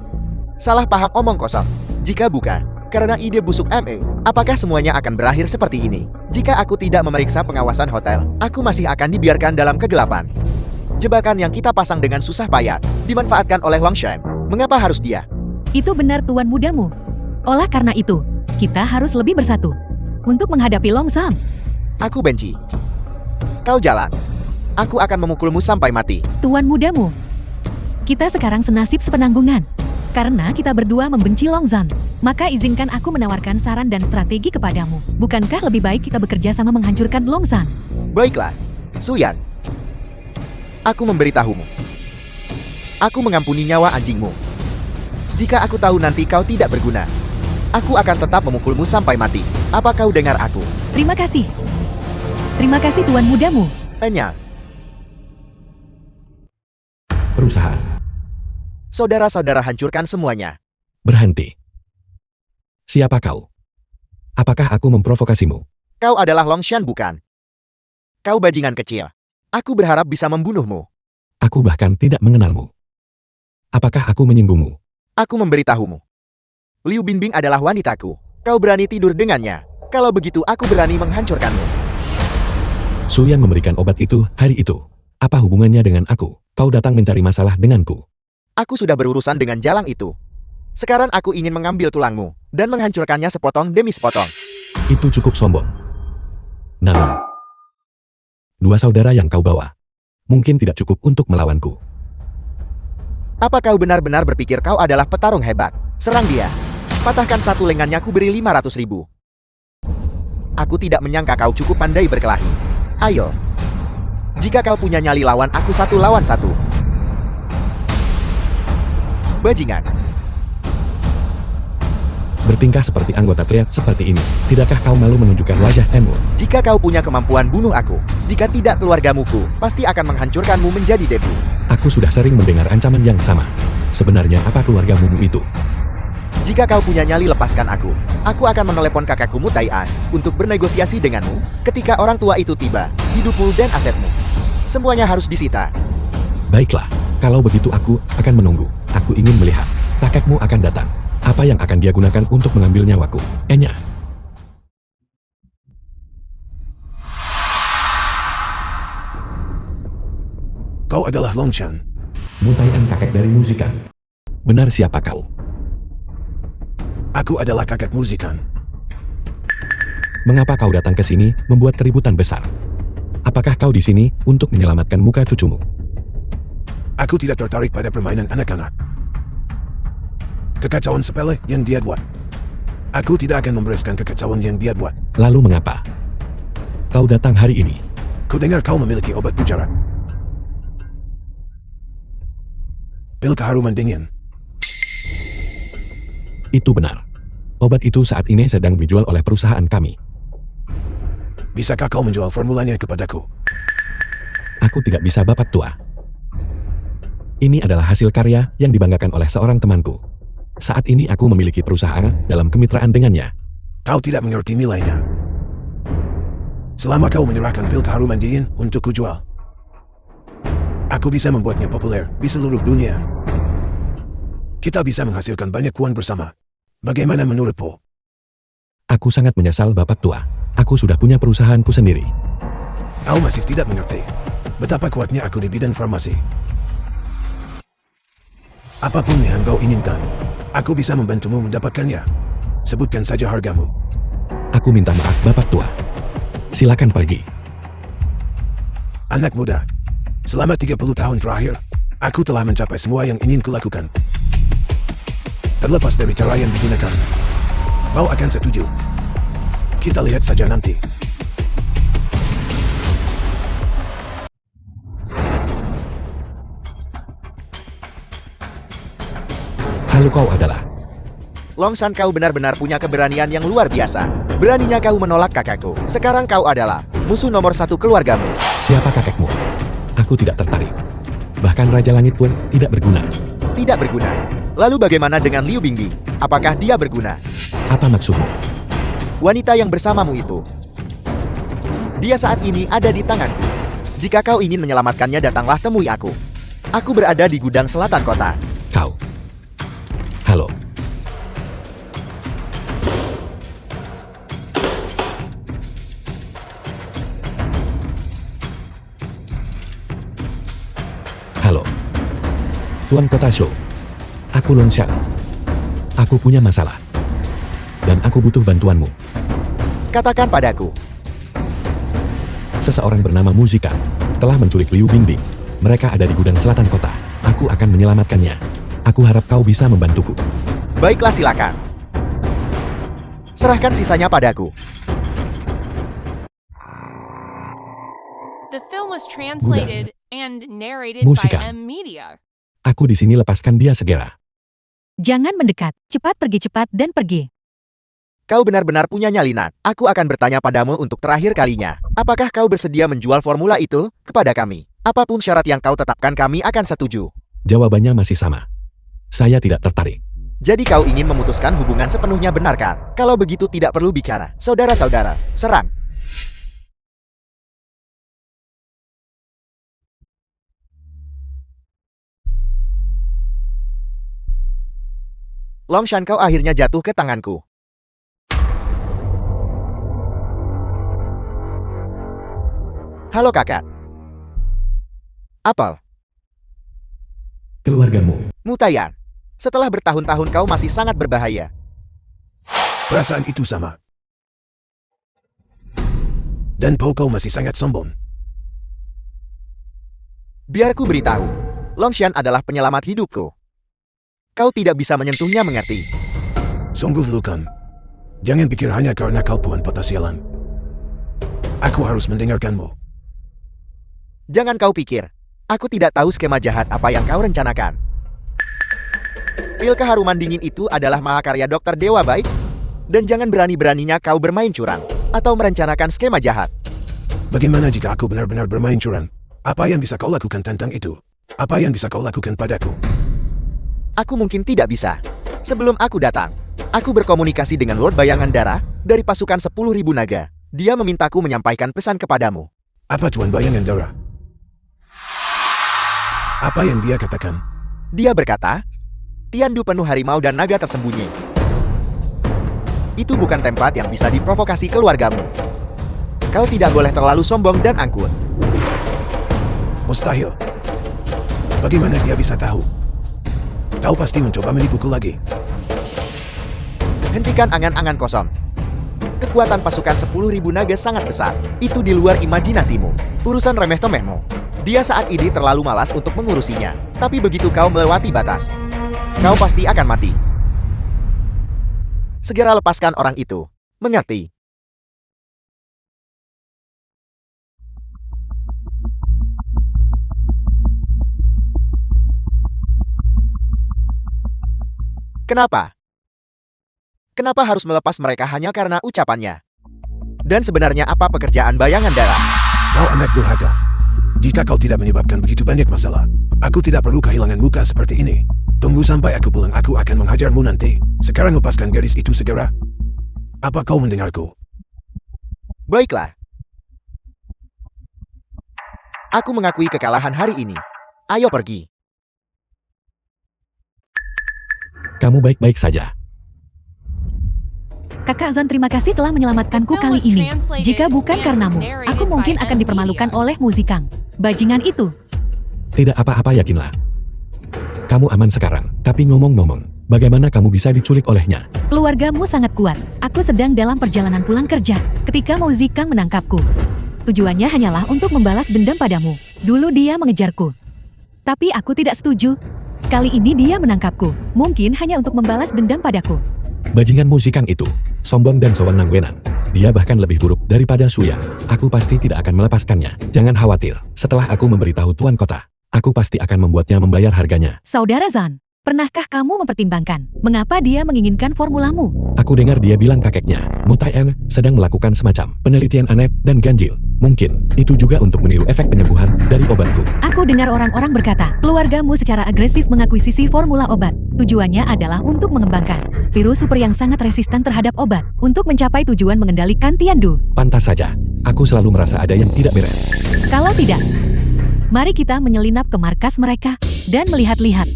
Salah paham, omong kosong. Jika bukan karena ide busuk ME, apakah semuanya akan berakhir seperti ini? Jika aku tidak memeriksa pengawasan hotel, aku masih akan dibiarkan dalam kegelapan. Jebakan yang kita pasang dengan susah payah dimanfaatkan oleh Longzhan. Mengapa harus dia? Itu benar tuan mudamu. Oleh karena itu, kita harus lebih bersatu untuk menghadapi Longzhan. Aku benci. Kau jalan. Aku akan memukulmu sampai mati. Tuan mudamu. Kita sekarang senasib sepenanggungan. Karena kita berdua membenci Longzhan, maka izinkan aku menawarkan saran dan strategi kepadamu. Bukankah lebih baik kita bekerja sama menghancurkan Longzhan? Baiklah, Suyan. Aku memberitahumu. Aku mengampuni nyawa anjingmu. Jika aku tahu nanti kau tidak berguna, aku akan tetap memukulmu sampai mati. Apa kau dengar aku? Terima kasih. Terima kasih tuan mudamu. Enya, Perusahaan. saudara-saudara hancurkan semuanya. Berhenti. Siapa kau? Apakah aku memprovokasimu? Kau adalah Longzhan, bukan? Kau bajingan kecil. Aku berharap bisa membunuhmu. Aku bahkan tidak mengenalmu. Apakah aku menyinggungmu? Aku memberitahumu. Liu Bingbing adalah wanitaku. Kau berani tidur dengannya. Kalau begitu aku berani menghancurkanmu. Suyan memberikan obat itu hari itu. Apa hubungannya dengan aku? Kau datang mencari masalah denganku. Aku sudah berurusan dengan Jalang itu. Sekarang aku ingin mengambil tulangmu dan menghancurkannya sepotong demi sepotong. Itu cukup sombong. Namun, dua saudara yang kau bawa mungkin tidak cukup untuk melawanku. Apa kau benar-benar berpikir kau adalah petarung hebat? Serang dia. Patahkan satu lengannya, ku beri 500.000. Aku tidak menyangka kau cukup pandai berkelahi. Ayo. Jika kau punya nyali, lawan aku 1 lawan 1. Bajingan. Bertingkah seperti anggota triad seperti ini. Tidakkah kau malu menunjukkan wajah Emu? Jika kau punya kemampuan, bunuh aku. Jika tidak, keluargamuku pasti akan menghancurkanmu menjadi debu. Aku sudah sering mendengar ancaman yang sama. Sebenarnya apa keluargamu itu? Jika kau punya nyali, lepaskan aku. Aku akan menelepon kakakku Mutaian untuk bernegosiasi denganmu. Ketika orang tua itu tiba, hidupmu dan asetmu semuanya harus disita. Baiklah, kalau begitu aku akan menunggu. Aku ingin melihat. Kakekmu akan datang. Apa yang akan dia gunakan untuk mengambil nyawaku? Enya. Kau adalah Longzhan. Mutaian kakek dari Musikan. Benar siapa kau? Aku adalah kakakmu Zikan. Mengapa kau datang ke sini membuat keributan besar? Apakah kau di sini untuk menyelamatkan muka cucumu? Aku tidak tertarik pada permainan anak-anak. Kekacauan sepele yang dia buat. Aku tidak akan membereskan kekacauan yang dia buat. Lalu mengapa kau datang hari ini? Ku dengar kau memiliki obat bicara. Pil keharuman dingin. Itu benar. Obat itu saat ini sedang dijual oleh perusahaan kami. Bisakah kau menjual formulanya kepadaku? Aku tidak bisa, Bapak Tua. Ini adalah hasil karya yang dibanggakan oleh seorang temanku. Saat ini aku memiliki perusahaan dalam kemitraan dengannya. Kau tidak mengerti nilainya. Selama kau menyerahkan pil keharuman dingin untuk kujual, aku bisa membuatnya populer di seluruh dunia. Kita bisa menghasilkan banyak uang bersama. Bagaimana menurutmu? Aku sangat menyesal, Bapak Tua. Aku sudah punya perusahaanku sendiri. Kau masih tidak mengerti betapa kuatnya aku di bidang farmasi. Apapun yang kau inginkan, aku bisa membantumu mendapatkannya. Sebutkan saja hargamu. Aku minta maaf, Bapak Tua. Silakan pergi. Anak muda, selama 30 tahun terakhir, aku telah mencapai semua yang ingin kulakukan. Terlepas dari cara yang digunakan, kau akan setuju. Kita lihat saja nanti. Halo, kau adalah... Longshan, kau benar-benar punya keberanian yang luar biasa. Beraninya kau menolak kakakku. Sekarang kau adalah musuh nomor 1 keluargamu. Siapa kakekmu? Aku tidak tertarik. Bahkan Raja Langit pun tidak berguna. Tidak berguna. Lalu bagaimana dengan Liu Bingbing? Apakah dia berguna? Apa maksudmu? Wanita yang bersamamu itu. Dia saat ini ada di tanganku. Jika kau ingin menyelamatkannya, datanglah temui aku. Aku berada di gudang selatan kota. Kau. Halo. Halo. Tuan Kota Show. Aku Longshan. Aku punya masalah. Dan aku butuh bantuanmu. Katakan padaku. Seseorang bernama Muzika telah menculik Liu Bingbing. Mereka ada di gudang selatan kota. Aku akan menyelamatkannya. Aku harap kau bisa membantuku. Baiklah, silakan. Serahkan sisanya padaku. The film was translated and narrated Musika. by M Media. Aku di sini, lepaskan dia segera. Jangan mendekat, cepat dan pergi. Kau benar-benar punya nyalinan. Aku akan bertanya padamu untuk terakhir kalinya. Apakah kau bersedia menjual formula itu kepada kami? Apapun syarat yang kau tetapkan, kami akan setuju. Jawabannya masih sama. Saya tidak tertarik. Jadi kau ingin memutuskan hubungan sepenuhnya, benarkah? Kalau begitu tidak perlu bicara. Saudara-saudara, serang. Longshan, kau akhirnya jatuh ke tanganku. Halo kakak. Apel. Keluargamu. Mutayan. Setelah bertahun-tahun kau masih sangat berbahaya. Perasaan itu sama. Dan kau masih sangat sombong. Biar ku beritahu. Longshan adalah penyelamat hidupku. Kau tidak bisa menyentuhnya, mengerti? Sungguh Lukan. Jangan pikir hanya karena kau puan patah sialan. Aku harus mendengarkanmu. Jangan kau pikir. Aku tidak tahu skema jahat apa yang kau rencanakan. Pil keharuman dingin itu adalah mahakarya Dokter Dewa Baik. Dan jangan berani-beraninya kau bermain curang atau merencanakan skema jahat. Bagaimana jika aku benar-benar bermain curang? Apa yang bisa kau lakukan tentang itu? Apa yang bisa kau lakukan padaku? Aku mungkin tidak bisa. Sebelum aku datang, aku berkomunikasi dengan Lord Bayangan Darah dari pasukan 10.000 naga. Dia memintaku menyampaikan pesan kepadamu. Apa Tuan Bayangan Darah? Apa yang dia katakan? Dia berkata, Tiandu penuh harimau dan naga tersembunyi. Itu bukan tempat yang bisa diprovokasi keluargamu. Kau tidak boleh terlalu sombong dan angkuh. Mustahil. Bagaimana dia bisa tahu? Kau pasti mencoba menipuku lagi. Hentikan angan-angan kosong. Kekuatan pasukan 10.000 naga sangat besar. Itu di luar imajinasimu. Urusan remeh-temehmu. Dia saat ini terlalu malas untuk mengurusinya. Tapi begitu kau melewati batas, kau pasti akan mati. Segera lepaskan orang itu. Mengerti? Kenapa? Kenapa harus melepas mereka hanya karena ucapannya? Dan sebenarnya apa pekerjaan bayangan darah? Kau anak durhaka. Jika kau tidak menyebabkan begitu banyak masalah, aku tidak perlu kehilangan muka seperti ini. Tunggu sampai aku pulang, aku akan menghajarmu nanti. Sekarang lepaskan gadis itu segera. Apa kau mendengarku? Baiklah. Aku mengakui kekalahan hari ini. Ayo pergi. Kamu baik-baik saja. Kakak Zan, terima kasih telah menyelamatkanku kali ini. Jika bukan karenamu, aku mungkin akan dipermalukan oleh Muzikang. Bajingan itu. Tidak apa-apa, yakinlah. Kamu aman sekarang. Tapi ngomong-ngomong, bagaimana kamu bisa diculik olehnya? Keluargamu sangat kuat. Aku sedang dalam perjalanan pulang kerja ketika Muzikang menangkapku. Tujuannya hanyalah untuk membalas dendam padamu. Dulu dia mengejarku. Tapi aku tidak setuju. Kali ini dia menangkapku. Mungkin hanya untuk membalas dendam padaku. Bajingan Muzikang itu, sombong dan sewenang-wenang. Dia bahkan lebih buruk daripada Suya. Aku pasti tidak akan melepaskannya. Jangan khawatir, setelah aku memberitahu Tuan Kota, aku pasti akan membuatnya membayar harganya. Saudara Zan, pernahkah kamu mempertimbangkan mengapa dia menginginkan formulamu? Aku dengar dia bilang kakeknya, Mutaien, sedang melakukan semacam penelitian aneh dan ganjil. Mungkin, itu juga untuk meniru efek penyembuhan dari obatku. Aku dengar orang-orang berkata, keluargamu secara agresif mengakuisisi formula obat. Tujuannya adalah untuk mengembangkan virus super yang sangat resisten terhadap obat, untuk mencapai tujuan mengendalikan Tiandu. Pantas saja, aku selalu merasa ada yang tidak beres. Kalau tidak, mari kita menyelinap ke markas mereka dan melihat-lihat.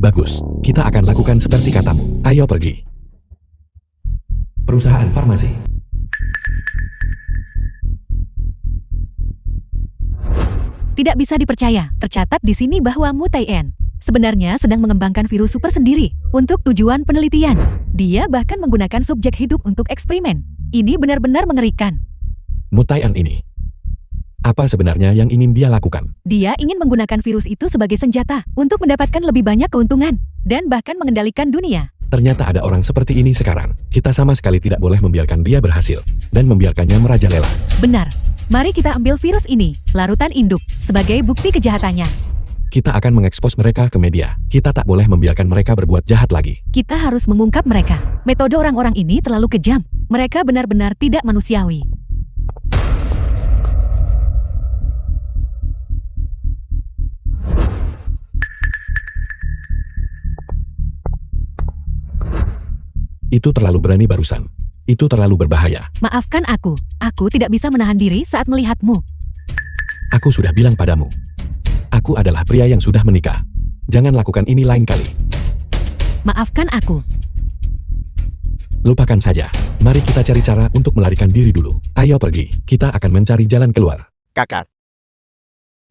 Bagus, kita akan lakukan seperti katamu. Ayo pergi. Perusahaan farmasi. Tidak bisa dipercaya, tercatat di sini bahwa Mutaien sebenarnya sedang mengembangkan virus super sendiri untuk tujuan penelitian. Dia bahkan menggunakan subjek hidup untuk eksperimen. Ini benar-benar mengerikan. Mutaien ini. Apa sebenarnya yang ingin dia lakukan? Dia ingin menggunakan virus itu sebagai senjata untuk mendapatkan lebih banyak keuntungan dan bahkan mengendalikan dunia. Ternyata ada orang seperti ini sekarang. Kita sama sekali tidak boleh membiarkan dia berhasil dan membiarkannya merajalela. Benar. Mari kita ambil virus ini, larutan induk, sebagai bukti kejahatannya. Kita akan mengekspos mereka ke media. Kita tak boleh membiarkan mereka berbuat jahat lagi. Kita harus mengungkap mereka. Metode orang-orang ini terlalu kejam. Mereka benar-benar tidak manusiawi. Itu terlalu berani barusan. Itu terlalu berbahaya. Maafkan aku tidak bisa menahan diri saat melihatmu. Aku sudah bilang padamu. Aku adalah pria yang sudah menikah. Jangan lakukan ini lain kali. Maafkan aku. Lupakan saja. Mari kita cari cara untuk melarikan diri dulu. Ayo pergi. Kita akan mencari jalan keluar. Kakak.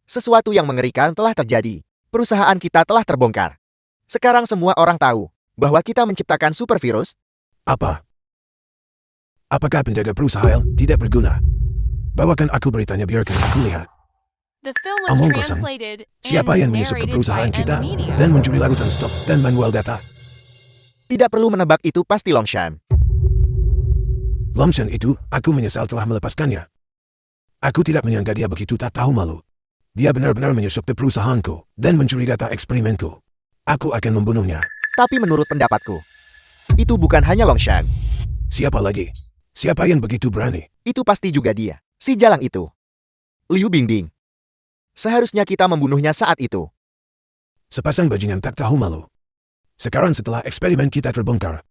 Sesuatu yang mengerikan telah terjadi. Perusahaan kita telah terbongkar. Sekarang semua orang tahu bahwa kita menciptakan super virus. Apa? Apakah penjaga perusahaan tidak berguna? Bawakan aku beritanya, biarkan aku lihat. The film was Omong kosong. translated Siapa and yang menyusup ke narrated perusahaan by kita N-Media. dan mencuri larutan stok dan manual data? Tidak perlu menebak, itu pasti Longshan. Longshan itu, aku menyesal telah melepaskannya. Aku tidak menyangka dia begitu tak tahu malu. Dia benar-benar menyusup ke perusahaanku dan mencuri data eksperimenku. Aku akan membunuhnya. Tapi menurut pendapatku, itu bukan hanya Longshan. Siapa lagi? Siapa yang begitu berani? Itu pasti juga dia. Si jalang itu. Liu Bingbing. Seharusnya kita membunuhnya saat itu. Sepasang bajingan tak tahu malu. Sekarang setelah eksperimen kita terbongkar,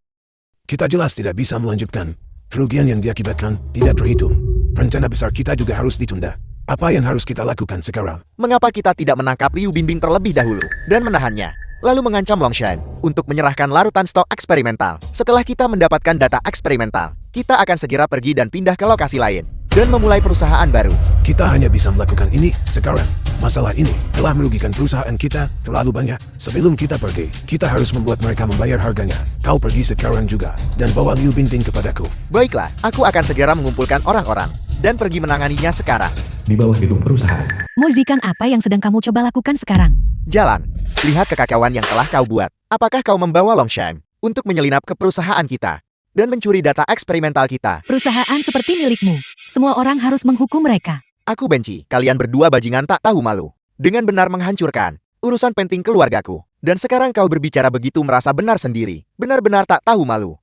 kita jelas tidak bisa melanjutkan. Kerugian yang diakibatkan tidak terhitung. Rencana besar kita juga harus ditunda. Apa yang harus kita lakukan sekarang? Mengapa kita tidak menangkap Liu Bingbing terlebih dahulu dan menahannya, lalu mengancam Longshan untuk menyerahkan larutan stok eksperimental? Setelah kita mendapatkan data eksperimental, kita akan segera pergi dan pindah ke lokasi lain dan memulai perusahaan baru. Kita hanya bisa melakukan ini sekarang. Masalah ini telah merugikan perusahaan kita terlalu banyak. Sebelum kita pergi, kita harus membuat mereka membayar harganya. Kau pergi sekarang juga, dan bawa Liu Binding kepadaku. Baiklah, aku akan segera mengumpulkan orang-orang dan pergi menanganinya sekarang. Di bawah gedung perusahaan. Muzikan apa yang sedang kamu coba lakukan sekarang? Jalan, lihat kekacauan yang telah kau buat. Apakah kau membawa Longshan untuk menyelinap ke perusahaan kita dan mencuri data eksperimental kita? Perusahaan seperti milikmu. Semua orang harus menghukum mereka. Aku benci kalian berdua bajingan tak tahu malu. Dengan benar menghancurkan urusan penting keluargaku. Dan sekarang kau berbicara begitu merasa benar sendiri. Benar-benar tak tahu malu.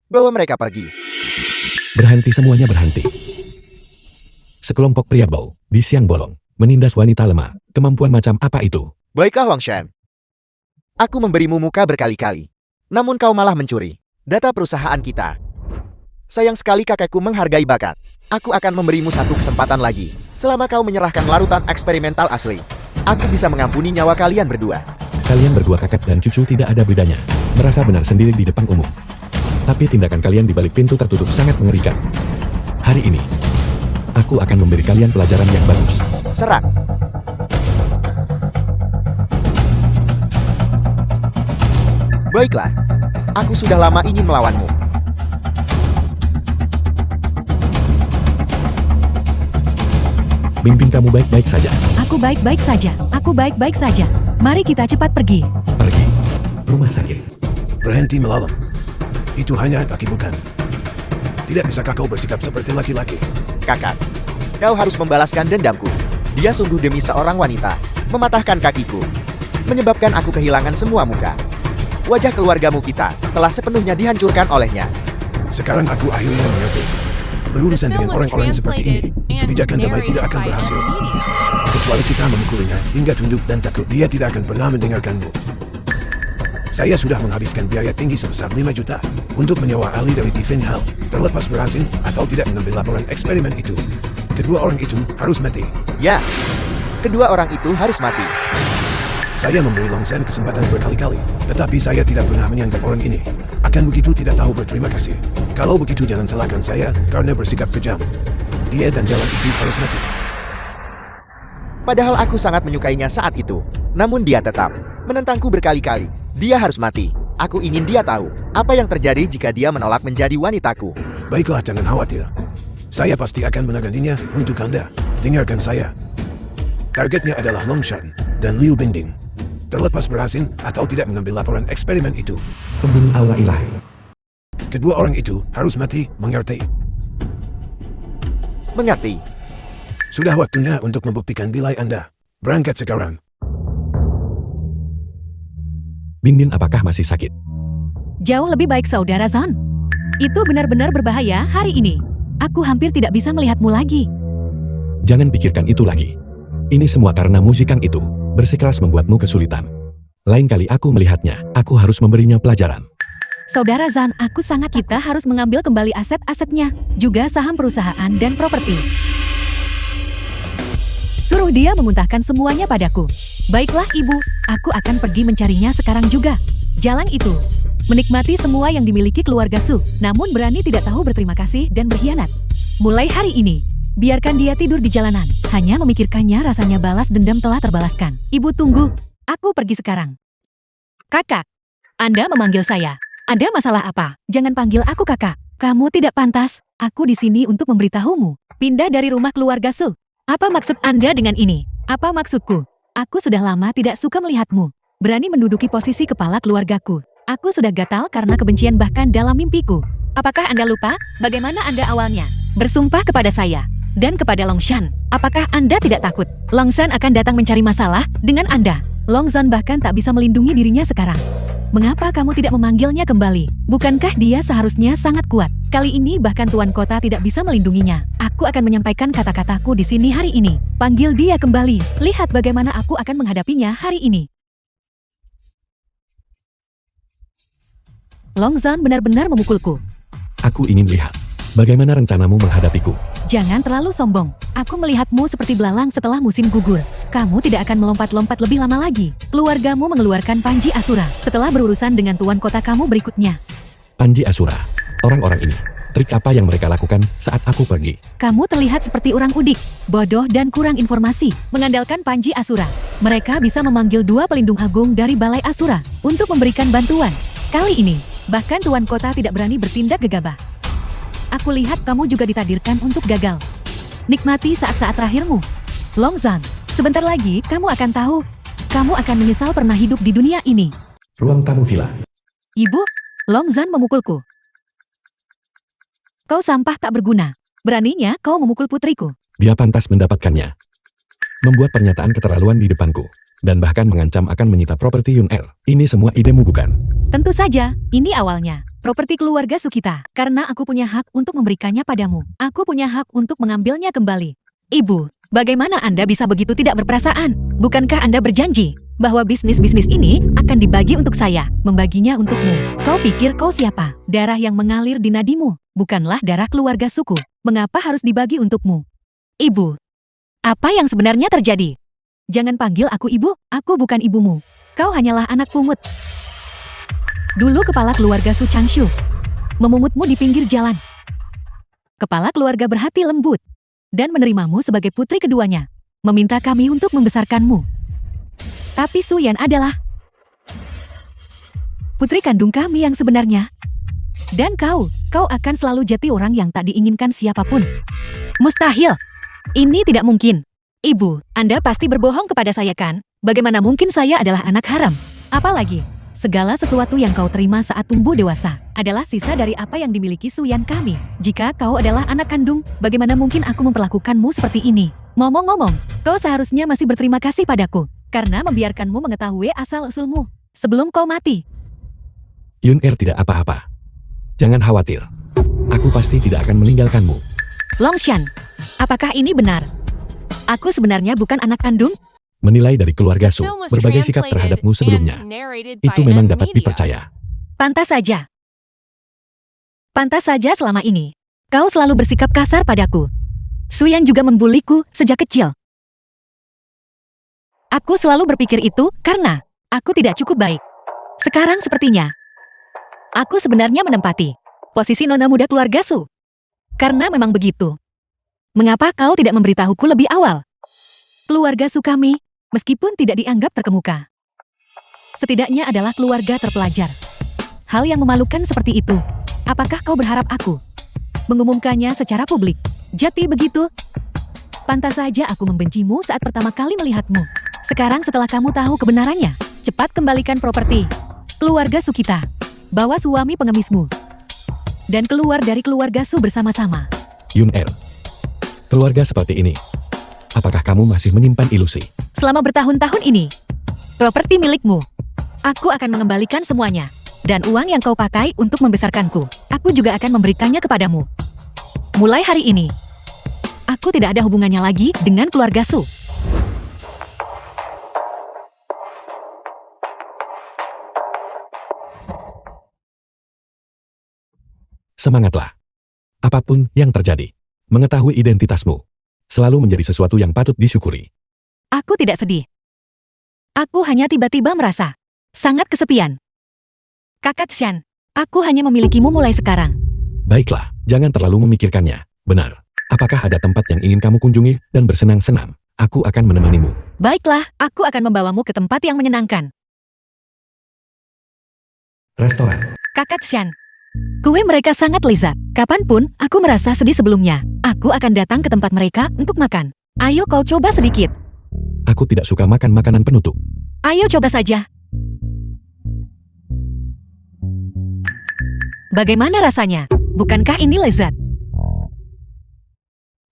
Bawa mereka pergi. Berhenti, semuanya berhenti. Sekelompok pria bau, di siang bolong, menindas wanita lemah. Kemampuan macam apa itu? Baiklah Longshan. Aku memberimu muka berkali-kali. Namun kau malah mencuri data perusahaan kita. Sayang sekali kakekku menghargai bakat. Aku akan memberimu satu kesempatan lagi. Selama kau menyerahkan larutan eksperimental asli, aku bisa mengampuni nyawa kalian berdua. Kalian berdua kakek dan cucu tidak ada bedanya. Merasa benar sendiri di depan umum. Tapi tindakan kalian di balik pintu tertutup sangat mengerikan. Hari ini, aku akan memberi kalian pelajaran yang bagus. Serang. Baiklah, aku sudah lama ingin melawanmu. Bimbing, kamu baik-baik saja. Aku baik-baik saja. Aku baik-baik saja. Mari kita cepat pergi. Pergi. Rumah sakit. Berhenti melawan. Itu hanya kaki bukan. Tidak bisakah kau bersikap seperti laki-laki? Kakak, kau harus membalaskan dendamku. Dia sungguh demi seorang wanita, mematahkan kakiku, menyebabkan aku kehilangan semua muka. Wajah keluargamu kita telah sepenuhnya dihancurkan olehnya. Sekarang aku akhirnya mengerti. Berurusan dengan orang-orang seperti ini, kebijakan damai tidak akan berhasil. Kecuali kita memukulinya hingga tunduk dan takut, dia tidak akan pernah mendengarkanmu. Saya sudah menghabiskan biaya tinggi sebesar 5 juta untuk menyewa ahli dari Divine Hall, terlepas berhasil atau tidak mengambil laporan eksperimen itu. Kedua orang itu harus mati. Ya, kedua orang itu harus mati. Saya memberi Longshan kesempatan berkali-kali, tetapi saya tidak pernah menyanggap orang ini. Akan begitu tidak tahu berterima kasih. Kalau begitu jangan salahkan saya karena bersikap kejam. Dia dan jalan itu harus mati. Padahal aku sangat menyukainya saat itu. Namun dia tetap menentangku berkali-kali. Dia harus mati. Aku ingin dia tahu apa yang terjadi jika dia menolak menjadi wanitaku. Baiklah, jangan khawatir. Saya pasti akan menaganinya untuk Anda. Dengarkan saya. Targetnya adalah Longshan dan Liu Binding. Terlepas berhasil atau tidak mengambil laporan eksperimen itu. Pembunuh aura ilahi. Kedua orang itu harus mati, mengerti? Mengerti? Sudah waktunya untuk membuktikan nilai Anda. Berangkat sekarang. Bindin, apakah masih sakit? Jauh lebih baik, Saudara Zon. Itu benar-benar berbahaya hari ini. Aku hampir tidak bisa melihatmu lagi. Jangan pikirkan itu lagi. Ini semua karena musikang itu. Bersikeras membuatmu kesulitan. Lain kali aku melihatnya, aku harus memberinya pelajaran. Saudara Zan, aku sangat kita harus mengambil kembali aset-asetnya, juga saham perusahaan dan properti. Suruh dia memuntahkan semuanya padaku. Baiklah ibu, aku akan pergi mencarinya sekarang juga. Jalan itu. Menikmati semua yang dimiliki keluarga Su, namun berani tidak tahu berterima kasih dan berkhianat. Mulai hari ini, biarkan dia tidur di jalanan. Hanya memikirkannya rasanya balas dendam telah terbalaskan. Ibu tunggu, aku pergi sekarang. Kakak, Anda memanggil saya. Ada masalah apa? Jangan panggil aku kakak. Kamu tidak pantas. Aku di sini untuk memberitahumu. Pindah dari rumah keluarga Su. Apa maksud Anda dengan ini? Apa maksudku? Aku sudah lama tidak suka melihatmu. Berani menduduki posisi kepala keluargaku. Aku sudah gatal karena kebencian bahkan dalam mimpiku. Apakah Anda lupa bagaimana Anda awalnya bersumpah kepada saya dan kepada Longshan? Apakah Anda tidak takut Longshan akan datang mencari masalah dengan Anda? Longshan bahkan tak bisa melindungi dirinya sekarang. Mengapa kamu tidak memanggilnya kembali? Bukankah dia seharusnya sangat kuat? Kali ini bahkan Tuan Kota tidak bisa melindunginya. Aku akan menyampaikan kata-kataku di sini hari ini. Panggil dia kembali. Lihat bagaimana aku akan menghadapinya hari ini. Longshan benar-benar memukulku. Aku ingin lihat bagaimana rencanamu menghadapiku. Jangan terlalu sombong. Aku melihatmu seperti belalang setelah musim gugur. Kamu tidak akan melompat-lompat lebih lama lagi. Keluargamu mengeluarkan Panji Asura setelah berurusan dengan Tuan Kota kamu berikutnya. Panji Asura. Orang-orang ini Trik apa yang mereka lakukan saat aku pergi? Kamu terlihat seperti orang udik, bodoh dan kurang informasi. Mengandalkan Panji Asura, mereka bisa memanggil 2 pelindung agung dari Balai Asura untuk memberikan bantuan. Kali ini, bahkan Tuan Kota tidak berani bertindak gegabah. Aku lihat kamu juga ditakdirkan untuk gagal. Nikmati saat-saat terakhirmu. Longzhan, sebentar lagi kamu akan tahu. Kamu akan menyesal pernah hidup di dunia ini. Ruang tamu villa. Ibu, Longzhan memukulku. Kau sampah tak berguna. Beraninya kau memukul putriku. Dia pantas mendapatkannya. Membuat pernyataan keterlaluan di depanku. Dan bahkan mengancam akan menyita properti Yun Er. Ini semua idemu bukan? Tentu saja, ini awalnya. Properti keluarga Sukita. Karena aku punya hak untuk memberikannya padamu. Aku punya hak untuk mengambilnya kembali. Ibu, bagaimana Anda bisa begitu tidak berperasaan? Bukankah Anda berjanji bahwa bisnis-bisnis ini akan dibagi untuk saya, membaginya untukmu? Kau pikir kau siapa? Darah yang mengalir di nadimu bukanlah darah keluarga suku. Mengapa harus dibagi untukmu? Ibu, apa yang sebenarnya terjadi? Jangan panggil aku ibu, aku bukan ibumu. Kau hanyalah anak pungut. Dulu kepala keluarga Su Changshu memumutmu di pinggir jalan. Kepala keluarga berhati lembut dan menerimamu sebagai putri keduanya, meminta kami untuk membesarkanmu. Tapi Su Yan adalah putri kandung kami yang sebenarnya. Dan kau akan selalu jadi orang yang tak diinginkan siapapun. Mustahil. Ini tidak mungkin. Ibu, Anda pasti berbohong kepada saya kan? Bagaimana mungkin saya adalah anak haram? Apalagi, segala sesuatu yang kau terima saat tumbuh dewasa adalah sisa dari apa yang dimiliki Su Yan kami. Jika kau adalah anak kandung, bagaimana mungkin aku memperlakukanmu seperti ini? Ngomong-ngomong, kau seharusnya masih berterima kasih padaku karena membiarkanmu mengetahui asal-usulmu sebelum kau mati. Yun Er tidak apa-apa. Jangan khawatir. Aku pasti tidak akan meninggalkanmu. Longshan, apakah ini benar? Aku sebenarnya bukan anak kandung? Menilai dari keluarga Su, Film was berbagai sikap translated terhadapmu sebelumnya. and narrated Itu by memang N dapat Media. dipercaya. Pantas saja. Pantas saja selama ini. Kau selalu bersikap kasar padaku. Su Yan juga membuliku sejak kecil. Aku selalu berpikir itu karena aku tidak cukup baik. Sekarang sepertinya aku sebenarnya menempati posisi nona muda keluarga Su. Karena memang begitu. Mengapa kau tidak memberitahuku lebih awal? Keluarga Su kami, meskipun tidak dianggap terkemuka, setidaknya adalah keluarga terpelajar. Hal yang memalukan seperti itu. Apakah kau berharap aku mengumumkannya secara publik? Jadi begitu? Pantas saja aku membencimu saat pertama kali melihatmu. Sekarang setelah kamu tahu kebenarannya, cepat kembalikan properti keluarga Su kita. Bawa suami pengemismu dan keluar dari keluarga Su bersama-sama. Yun Er. Keluarga seperti ini. Apakah kamu masih menyimpan ilusi? Selama bertahun-tahun ini, properti milikmu. Aku akan mengembalikan semuanya. Dan uang yang kau pakai untuk membesarkanku, aku juga akan memberikannya kepadamu. Mulai hari ini, aku tidak ada hubungannya lagi dengan keluarga Su. Semangatlah. Apapun yang terjadi, mengetahui identitasmu selalu menjadi sesuatu yang patut disyukuri. Aku tidak sedih. Aku hanya tiba-tiba merasa sangat kesepian. Kakak Shan, aku hanya memilikimu mulai sekarang. Baiklah, jangan terlalu memikirkannya. Benar. Apakah ada tempat yang ingin kamu kunjungi dan bersenang-senang? Aku akan menemanimu. Baiklah, aku akan membawamu ke tempat yang menyenangkan. Restoran. Kakak Shan, kue mereka sangat lezat. Kapanpun aku merasa sedih sebelumnya, aku akan datang ke tempat mereka untuk makan. Ayo kau coba sedikit. Aku tidak suka makan makanan penutup. Ayo coba saja. Bagaimana rasanya? Bukankah ini lezat?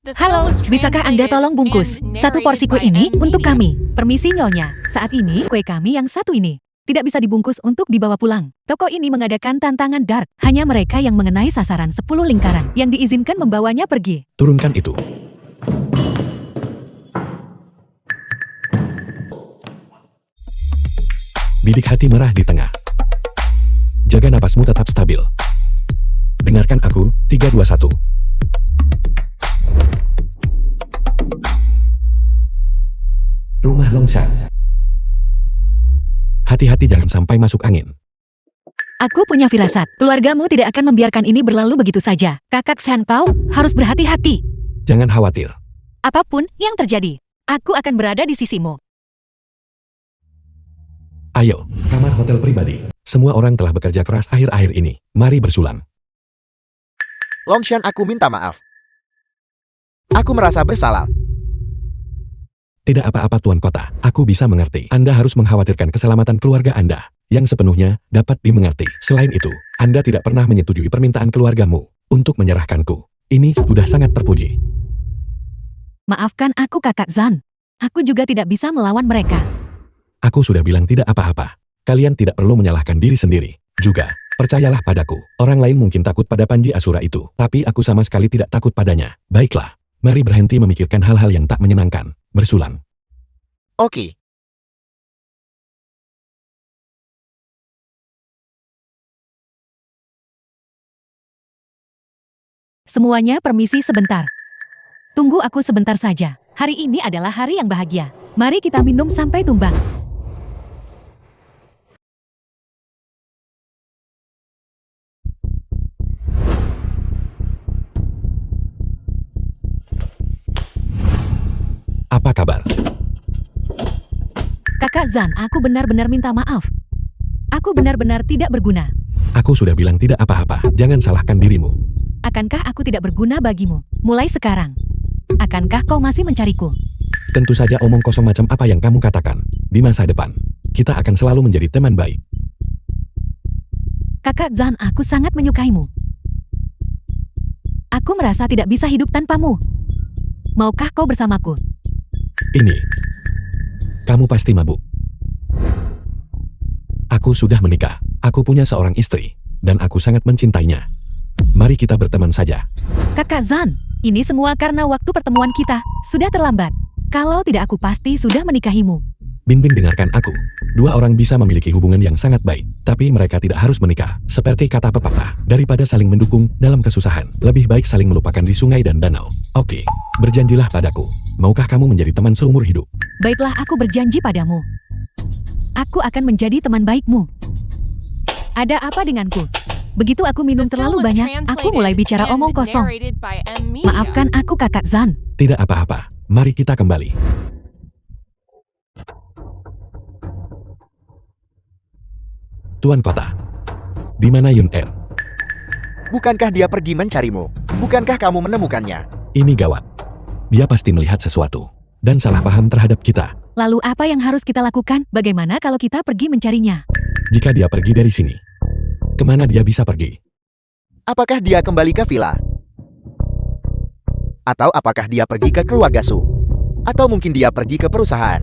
The film Halo, was bisakah Anda translated tolong bungkus and satu porsi narrated kue by ini N untuk Media. kami? Permisi Nyonya, saat ini kue kami yang satu ini tidak bisa dibungkus untuk dibawa pulang. Toko ini mengadakan tantangan dark. Hanya mereka yang mengenai sasaran 10 lingkaran yang diizinkan membawanya pergi. Turunkan itu. Bidik hati merah di tengah. Jaga napasmu tetap stabil. Dengarkan aku, 321. Rumah Longshan. Hati-hati jangan sampai masuk angin. Aku punya firasat. Keluargamu tidak akan membiarkan ini berlalu begitu saja. Kakak Shan Pao harus berhati-hati. Jangan khawatir. Apapun yang terjadi, aku akan berada di sisimu. Ayo, kamar hotel pribadi. Semua orang telah bekerja keras akhir-akhir ini. Mari bersulang. Longshan, aku minta maaf. Aku merasa bersalah. Tidak apa-apa Tuan Kota, aku bisa mengerti. Anda harus mengkhawatirkan keselamatan keluarga Anda, yang sepenuhnya dapat dimengerti. Selain itu, Anda tidak pernah menyetujui permintaan keluargamu untuk menyerahkanku. Ini sudah sangat terpuji. Maafkan aku Kakak Zan. Aku juga tidak bisa melawan mereka. Aku sudah bilang tidak apa-apa. Kalian tidak perlu menyalahkan diri sendiri. Juga, percayalah padaku. Orang lain mungkin takut pada Panji Asura itu, tapi aku sama sekali tidak takut padanya. Baiklah, mari berhenti memikirkan hal-hal yang tak menyenangkan. Bersulang. Oke. Semuanya permisi sebentar. Tunggu aku sebentar saja. Hari ini adalah hari yang bahagia. Mari kita minum sampai tumbang. Apa kabar? Kakak Zan, aku benar-benar minta maaf. Aku benar-benar tidak berguna. Aku sudah bilang tidak apa-apa. Jangan salahkan dirimu. Akankah aku tidak berguna bagimu? Mulai sekarang. Akankah kau masih mencariku? Tentu saja omong kosong macam apa yang kamu katakan. Di masa depan, kita akan selalu menjadi teman baik. Kakak Zan, aku sangat menyukaimu. Aku merasa tidak bisa hidup tanpamu. Maukah kau bersamaku? Ini. Kamu pasti mabuk. Aku sudah menikah. Aku punya seorang istri. Dan aku sangat mencintainya. Mari kita berteman saja. Kakak Zan, ini semua karena waktu pertemuan kita sudah terlambat. Kalau tidak aku pasti sudah menikahimu. Bingbing, dengarkan aku. Dua orang bisa memiliki hubungan yang sangat baik, tapi mereka tidak harus menikah. Seperti kata pepatah, daripada saling mendukung dalam kesusahan, lebih baik saling melupakan di sungai dan danau. Oke, berjanjilah padaku. Maukah kamu menjadi teman seumur hidup? Baiklah, aku berjanji padamu. Aku akan menjadi teman baikmu. Ada apa denganku? Begitu aku minum The film terlalu was banyak, aku mulai translated bicara and omong kosong. narrated by M. Media. Maafkan aku Kakak Zan. Tidak apa-apa. Mari kita kembali. Tuan Kota. Di mana Yun Er? Bukankah dia pergi mencarimu? Bukankah kamu menemukannya? Ini gawat. Dia pasti melihat sesuatu. Dan salah paham terhadap kita. Lalu apa yang harus kita lakukan? Bagaimana kalau kita pergi mencarinya? Jika dia pergi dari sini, kemana dia bisa pergi? Apakah dia kembali ke villa? Atau apakah dia pergi ke keluarga Su? Atau mungkin dia pergi ke perusahaan?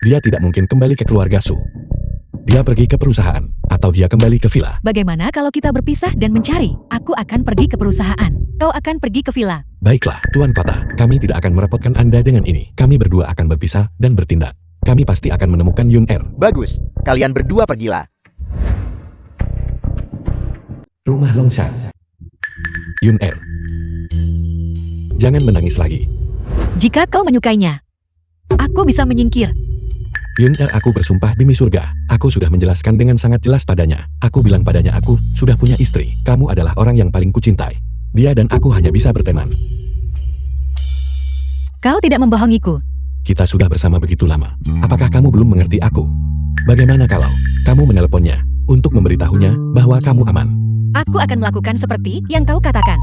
Dia tidak mungkin kembali ke keluarga Su. Dia pergi ke perusahaan, atau dia kembali ke villa. Bagaimana kalau kita berpisah dan mencari? Aku akan pergi ke perusahaan. Kau akan pergi ke villa. Baiklah, Tuan Kota, kami tidak akan merepotkan Anda dengan ini. Kami berdua akan berpisah dan bertindak. Kami pasti akan menemukan Yun Er. Bagus, kalian berdua pergilah. Rumah Longshan. Yun Er. Jangan menangis lagi. Jika kau menyukainya, aku bisa menyingkir. Yun Er, aku bersumpah demi surga. Aku sudah menjelaskan dengan sangat jelas padanya. Aku bilang padanya aku sudah punya istri. Kamu adalah orang yang paling kucintai. Dia dan aku hanya bisa berteman. Kau tidak membohongiku. Kita sudah bersama begitu lama. Apakah kamu belum mengerti aku? Bagaimana kalau kamu menelponnya untuk memberitahunya bahwa kamu aman? Aku akan melakukan seperti yang kau katakan.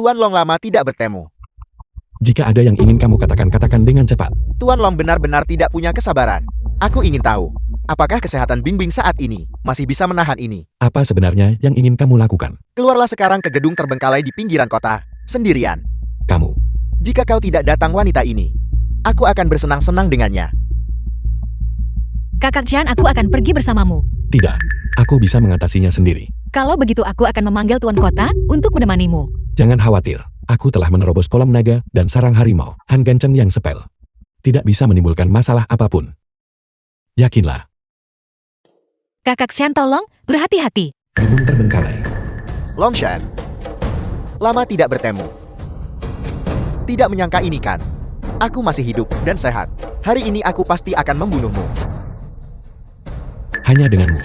Tuan Long lama tidak bertemu. Jika ada yang ingin kamu katakan, katakan dengan cepat. Tuan Long benar-benar tidak punya kesabaran. Aku ingin tahu, apakah kesehatan Bingbing saat ini masih bisa menahan ini? Apa sebenarnya yang ingin kamu lakukan? Keluarlah sekarang ke gedung terbengkalai di pinggiran kota, sendirian. Kamu. Jika kau tidak datang wanita ini, aku akan bersenang-senang dengannya. Kakak Chan, aku akan pergi bersamamu. Tidak. Aku bisa mengatasinya sendiri. Kalau begitu aku akan memanggil Tuan Kota untuk menemanimu. Jangan khawatir. Aku telah menerobos kolam naga dan sarang harimau. Han Ganceng yang sepel. Tidak bisa menimbulkan masalah apapun. Yakinlah. Kakak Chan, tolong berhati-hati. Gedung terbengkalai. Longshan, lama tidak bertemu. tidak menyangka ini kan? Aku masih hidup dan sehat. Hari ini aku pasti akan membunuhmu. Hanya denganmu.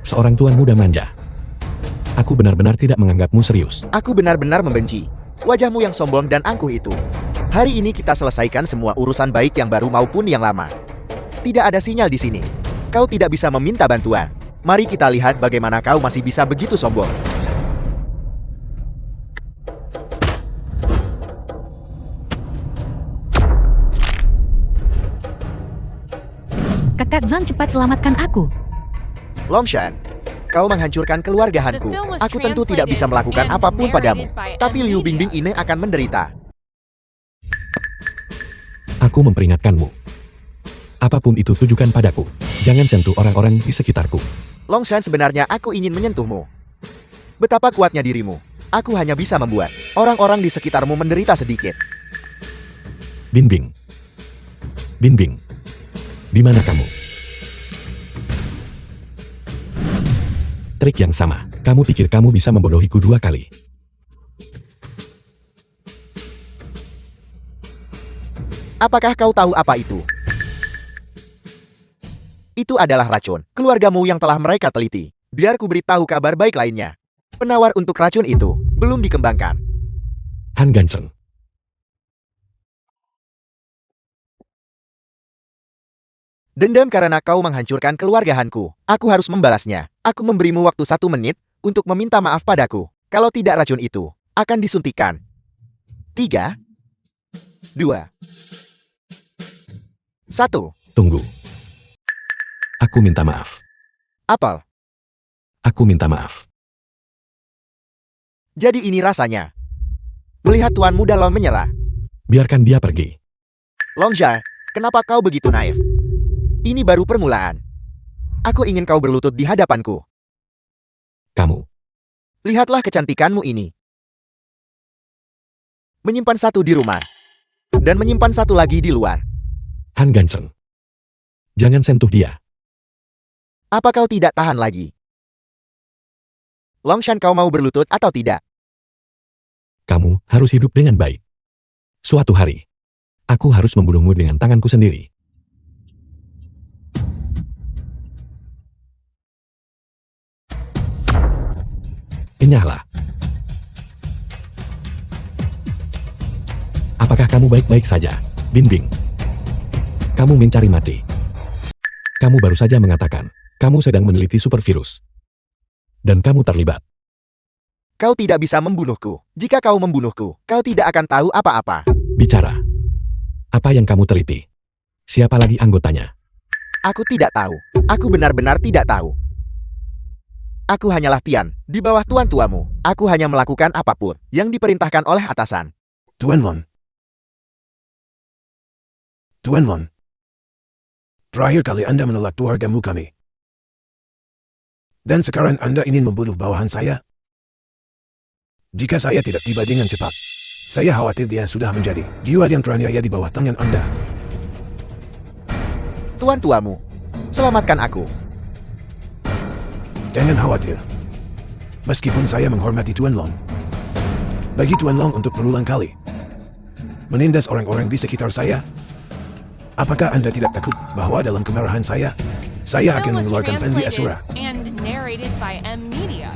Seorang tuan muda manja. Aku benar-benar tidak menganggapmu serius. Aku benar-benar membenci wajahmu yang sombong dan angkuh itu. Hari ini kita selesaikan semua urusan baik yang baru maupun yang lama. Tidak ada sinyal di sini. Kau tidak bisa meminta bantuan. Mari kita lihat bagaimana kau masih bisa begitu sombong. Kakak Zhang, cepat selamatkan aku. Longshan, kau menghancurkan keluarga The Hanku. film was Aku tentu tidak bisa translated melakukan and apapun padamu. narrated by Tapi Liu M Bingbing Media. ini akan menderita. Aku memperingatkanmu. Apapun itu tujukan padaku. Jangan sentuh orang-orang di sekitarku. Longshan, sebenarnya aku ingin menyentuhmu. Betapa kuatnya dirimu. Aku hanya bisa membuat orang-orang di sekitarmu menderita sedikit. Bingbing. Bingbing. Di mana kamu? Trik yang sama. Kamu pikir kamu bisa membodohiku 2 kali? Apakah kau tahu apa itu? Itu adalah racun. Keluargamu yang telah mereka teliti. Biar ku beritahu kabar baik lainnya. Penawar untuk racun itu belum dikembangkan. Han Ganchen. Dendam karena kau menghancurkan keluarga Hanku. Aku harus membalasnya. Aku memberimu waktu 1 menit untuk meminta maaf padaku. Kalau tidak, racun itu akan disuntikkan. 3, 2, 1. Tunggu. Aku minta maaf. Apel. Aku minta maaf. Jadi ini rasanya melihat Tuan Muda Long menyerah. Biarkan dia pergi. Longsha, kenapa kau begitu naif? Ini baru permulaan. Aku ingin kau berlutut di hadapanku. Kamu. Lihatlah kecantikanmu ini. Menyimpan 1 di rumah. Dan menyimpan 1 lagi di luar. Han Ganchen. Jangan sentuh dia. Apa kau tidak tahan lagi? Longshan, kau mau berlutut atau tidak? Kamu harus hidup dengan baik. Suatu hari, aku harus membunuhmu dengan tanganku sendiri. Enyahlah. Apakah kamu baik-baik saja, Bingbing? Kamu mencari mati. Kamu baru saja mengatakan, kamu sedang meneliti supervirus. Dan kamu terlibat. Kau tidak bisa membunuhku. Jika kau membunuhku, kau tidak akan tahu apa-apa. Bicara. Apa yang kamu teliti? Siapa lagi anggotanya? Aku tidak tahu. Aku benar-benar tidak tahu. Aku hanyalah Tian, di bawah tuan-tuamu. Aku hanya melakukan apapun yang diperintahkan oleh atasan. Tuan Lon. Tuan Lon. Terakhir kali Anda menolak keluargamu kami. Dan sekarang Anda ingin membunuh bawahan saya? Jika saya tidak tiba dengan cepat, saya khawatir dia sudah menjadi jiwa yang teraniaya di bawah tangan Anda. Tuan-tuamu, selamatkan aku. Jangan khawatir. Meskipun saya menghormati Tuan Long, bagi Tuan Long untuk berulang kali menindas orang-orang di sekitar saya, apakah Anda tidak takut bahwa dalam kemarahan saya The film akan was mengeluarkan Pendi translated Asura? and narrated by M Media.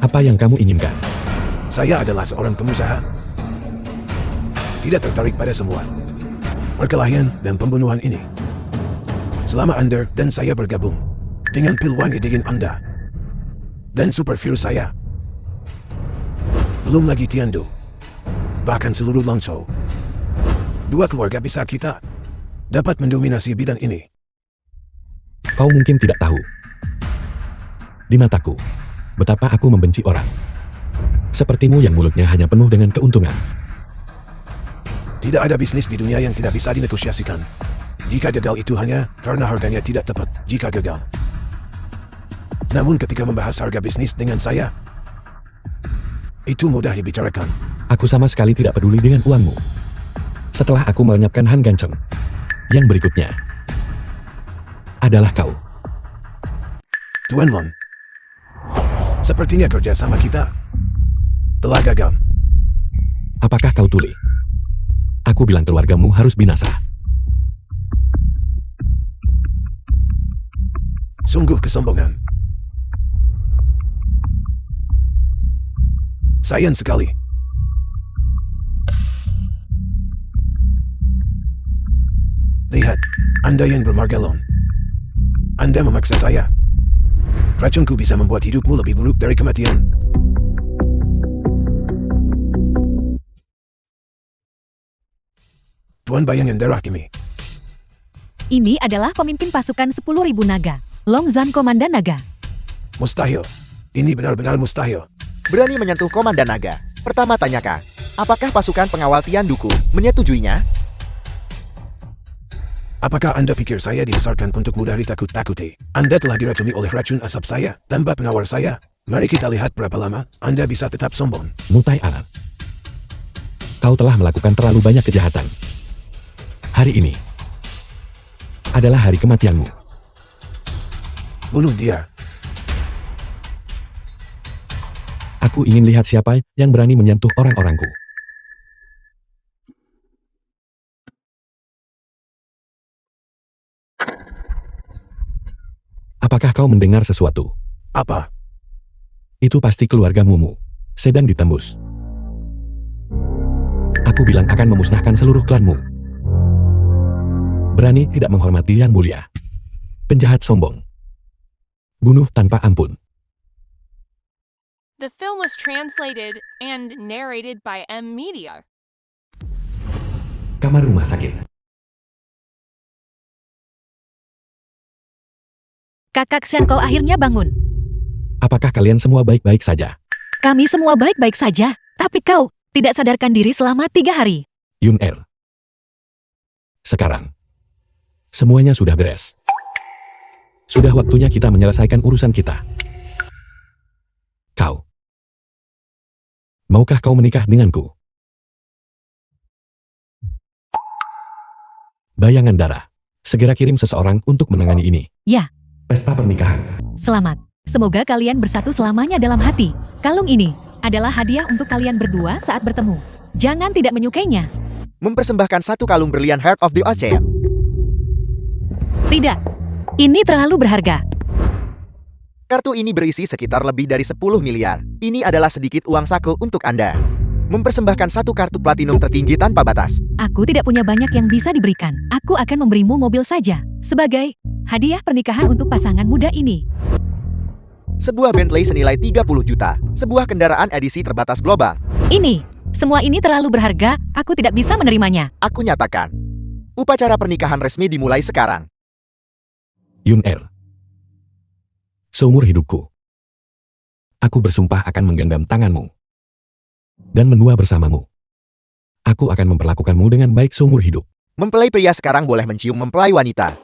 Apa yang kamu inginkan? Saya adalah seorang pengusaha. Tidak tertarik pada semua perkelahian dan pembunuhan ini. Selama Anda dan saya bergabung dengan Pilwangi Dingin Anda dan supervirus saya, belum lagi Tiandu, bahkan seluruh Longzhou, 2 keluarga besar kita dapat mendominasi bidang ini. Kau mungkin tidak tahu. Di mataku, betapa aku membenci orang. Sepertimu yang mulutnya hanya penuh dengan keuntungan. Tidak ada bisnis di dunia yang tidak bisa dinegosiasikan. Jika gagal itu hanya karena harganya tidak tepat jika gagal. Namun ketika membahas harga bisnis dengan saya, itu mudah dibicarakan. Aku sama sekali tidak peduli dengan uangmu. Setelah aku melenyapkan Han Ganchen, yang berikutnya adalah kau. Tuan Lon, sepertinya kerja sama kita telah gagal. Apakah kau tuli? Aku bilang keluargamu harus binasa. Sungguh kesombongan. Sayang sekali. Lihat, Anda yang bermargalon. Anda memaksa saya. Racunku bisa membuat hidupmu lebih buruk dari kematian. Tuan bayangan darah kami. Ini adalah pemimpin pasukan 10.000 naga. Longzhan Komandan Naga. Mustahil. Ini benar-benar mustahil. Berani menyentuh Komandan Naga. Pertama tanyakan, apakah pasukan pengawal Tian Duku menyetujuinya? Apakah Anda pikir saya dibesarkan untuk mudah ditakut-takuti? Anda telah diracuni oleh racun asap saya, tanpa penawar saya. Mari kita lihat berapa lama Anda bisa tetap sombong. Mutai Anan. Kau telah melakukan terlalu banyak kejahatan. Hari ini adalah hari kematianmu. Bunuh dia. Aku ingin lihat siapa yang berani menyentuh orang-orangku. Apakah kau mendengar sesuatu? Apa? Itu pasti keluarga Mumu sedang ditembus. Aku bilang akan memusnahkan seluruh klanmu. Berani tidak menghormati yang mulia. Penjahat sombong. Bunuh tanpa ampun. The film was translated and narrated by M Media. Kamar rumah sakit. Kakak Shen, kau akhirnya bangun. Apakah kalian semua baik-baik saja? Kami semua baik-baik saja, tapi kau tidak sadarkan diri selama 3 hari. Yun Er. Sekarang, semuanya sudah beres. Sudah waktunya kita menyelesaikan urusan kita. Kau. Maukah kau menikah denganku? Bayangan darah. Segera kirim seseorang untuk menangani ini. Ya. Pesta pernikahan. Selamat. Semoga kalian bersatu selamanya dalam hati. Kalung ini adalah hadiah untuk kalian berdua saat bertemu. Jangan tidak menyukainya. Mempersembahkan satu kalung berlian Heart of the Ocean. Tidak. Ini terlalu berharga. Kartu ini berisi sekitar lebih dari 10 miliar. Ini adalah sedikit uang saku untuk Anda. Mempersembahkan satu kartu platinum tertinggi tanpa batas. Aku tidak punya banyak yang bisa diberikan. Aku akan memberimu mobil saja. Sebagai hadiah pernikahan untuk pasangan muda ini. Sebuah Bentley senilai 30 juta. Sebuah kendaraan edisi terbatas global. Semua ini terlalu berharga. Aku tidak bisa menerimanya. Aku nyatakan. Upacara pernikahan resmi dimulai sekarang. Yun Er. Seumur hidupku, aku bersumpah akan menggenggam tanganmu dan menua bersamamu. Aku akan memperlakukanmu dengan baik seumur hidup. Mempelai pria sekarang boleh mencium mempelai wanita.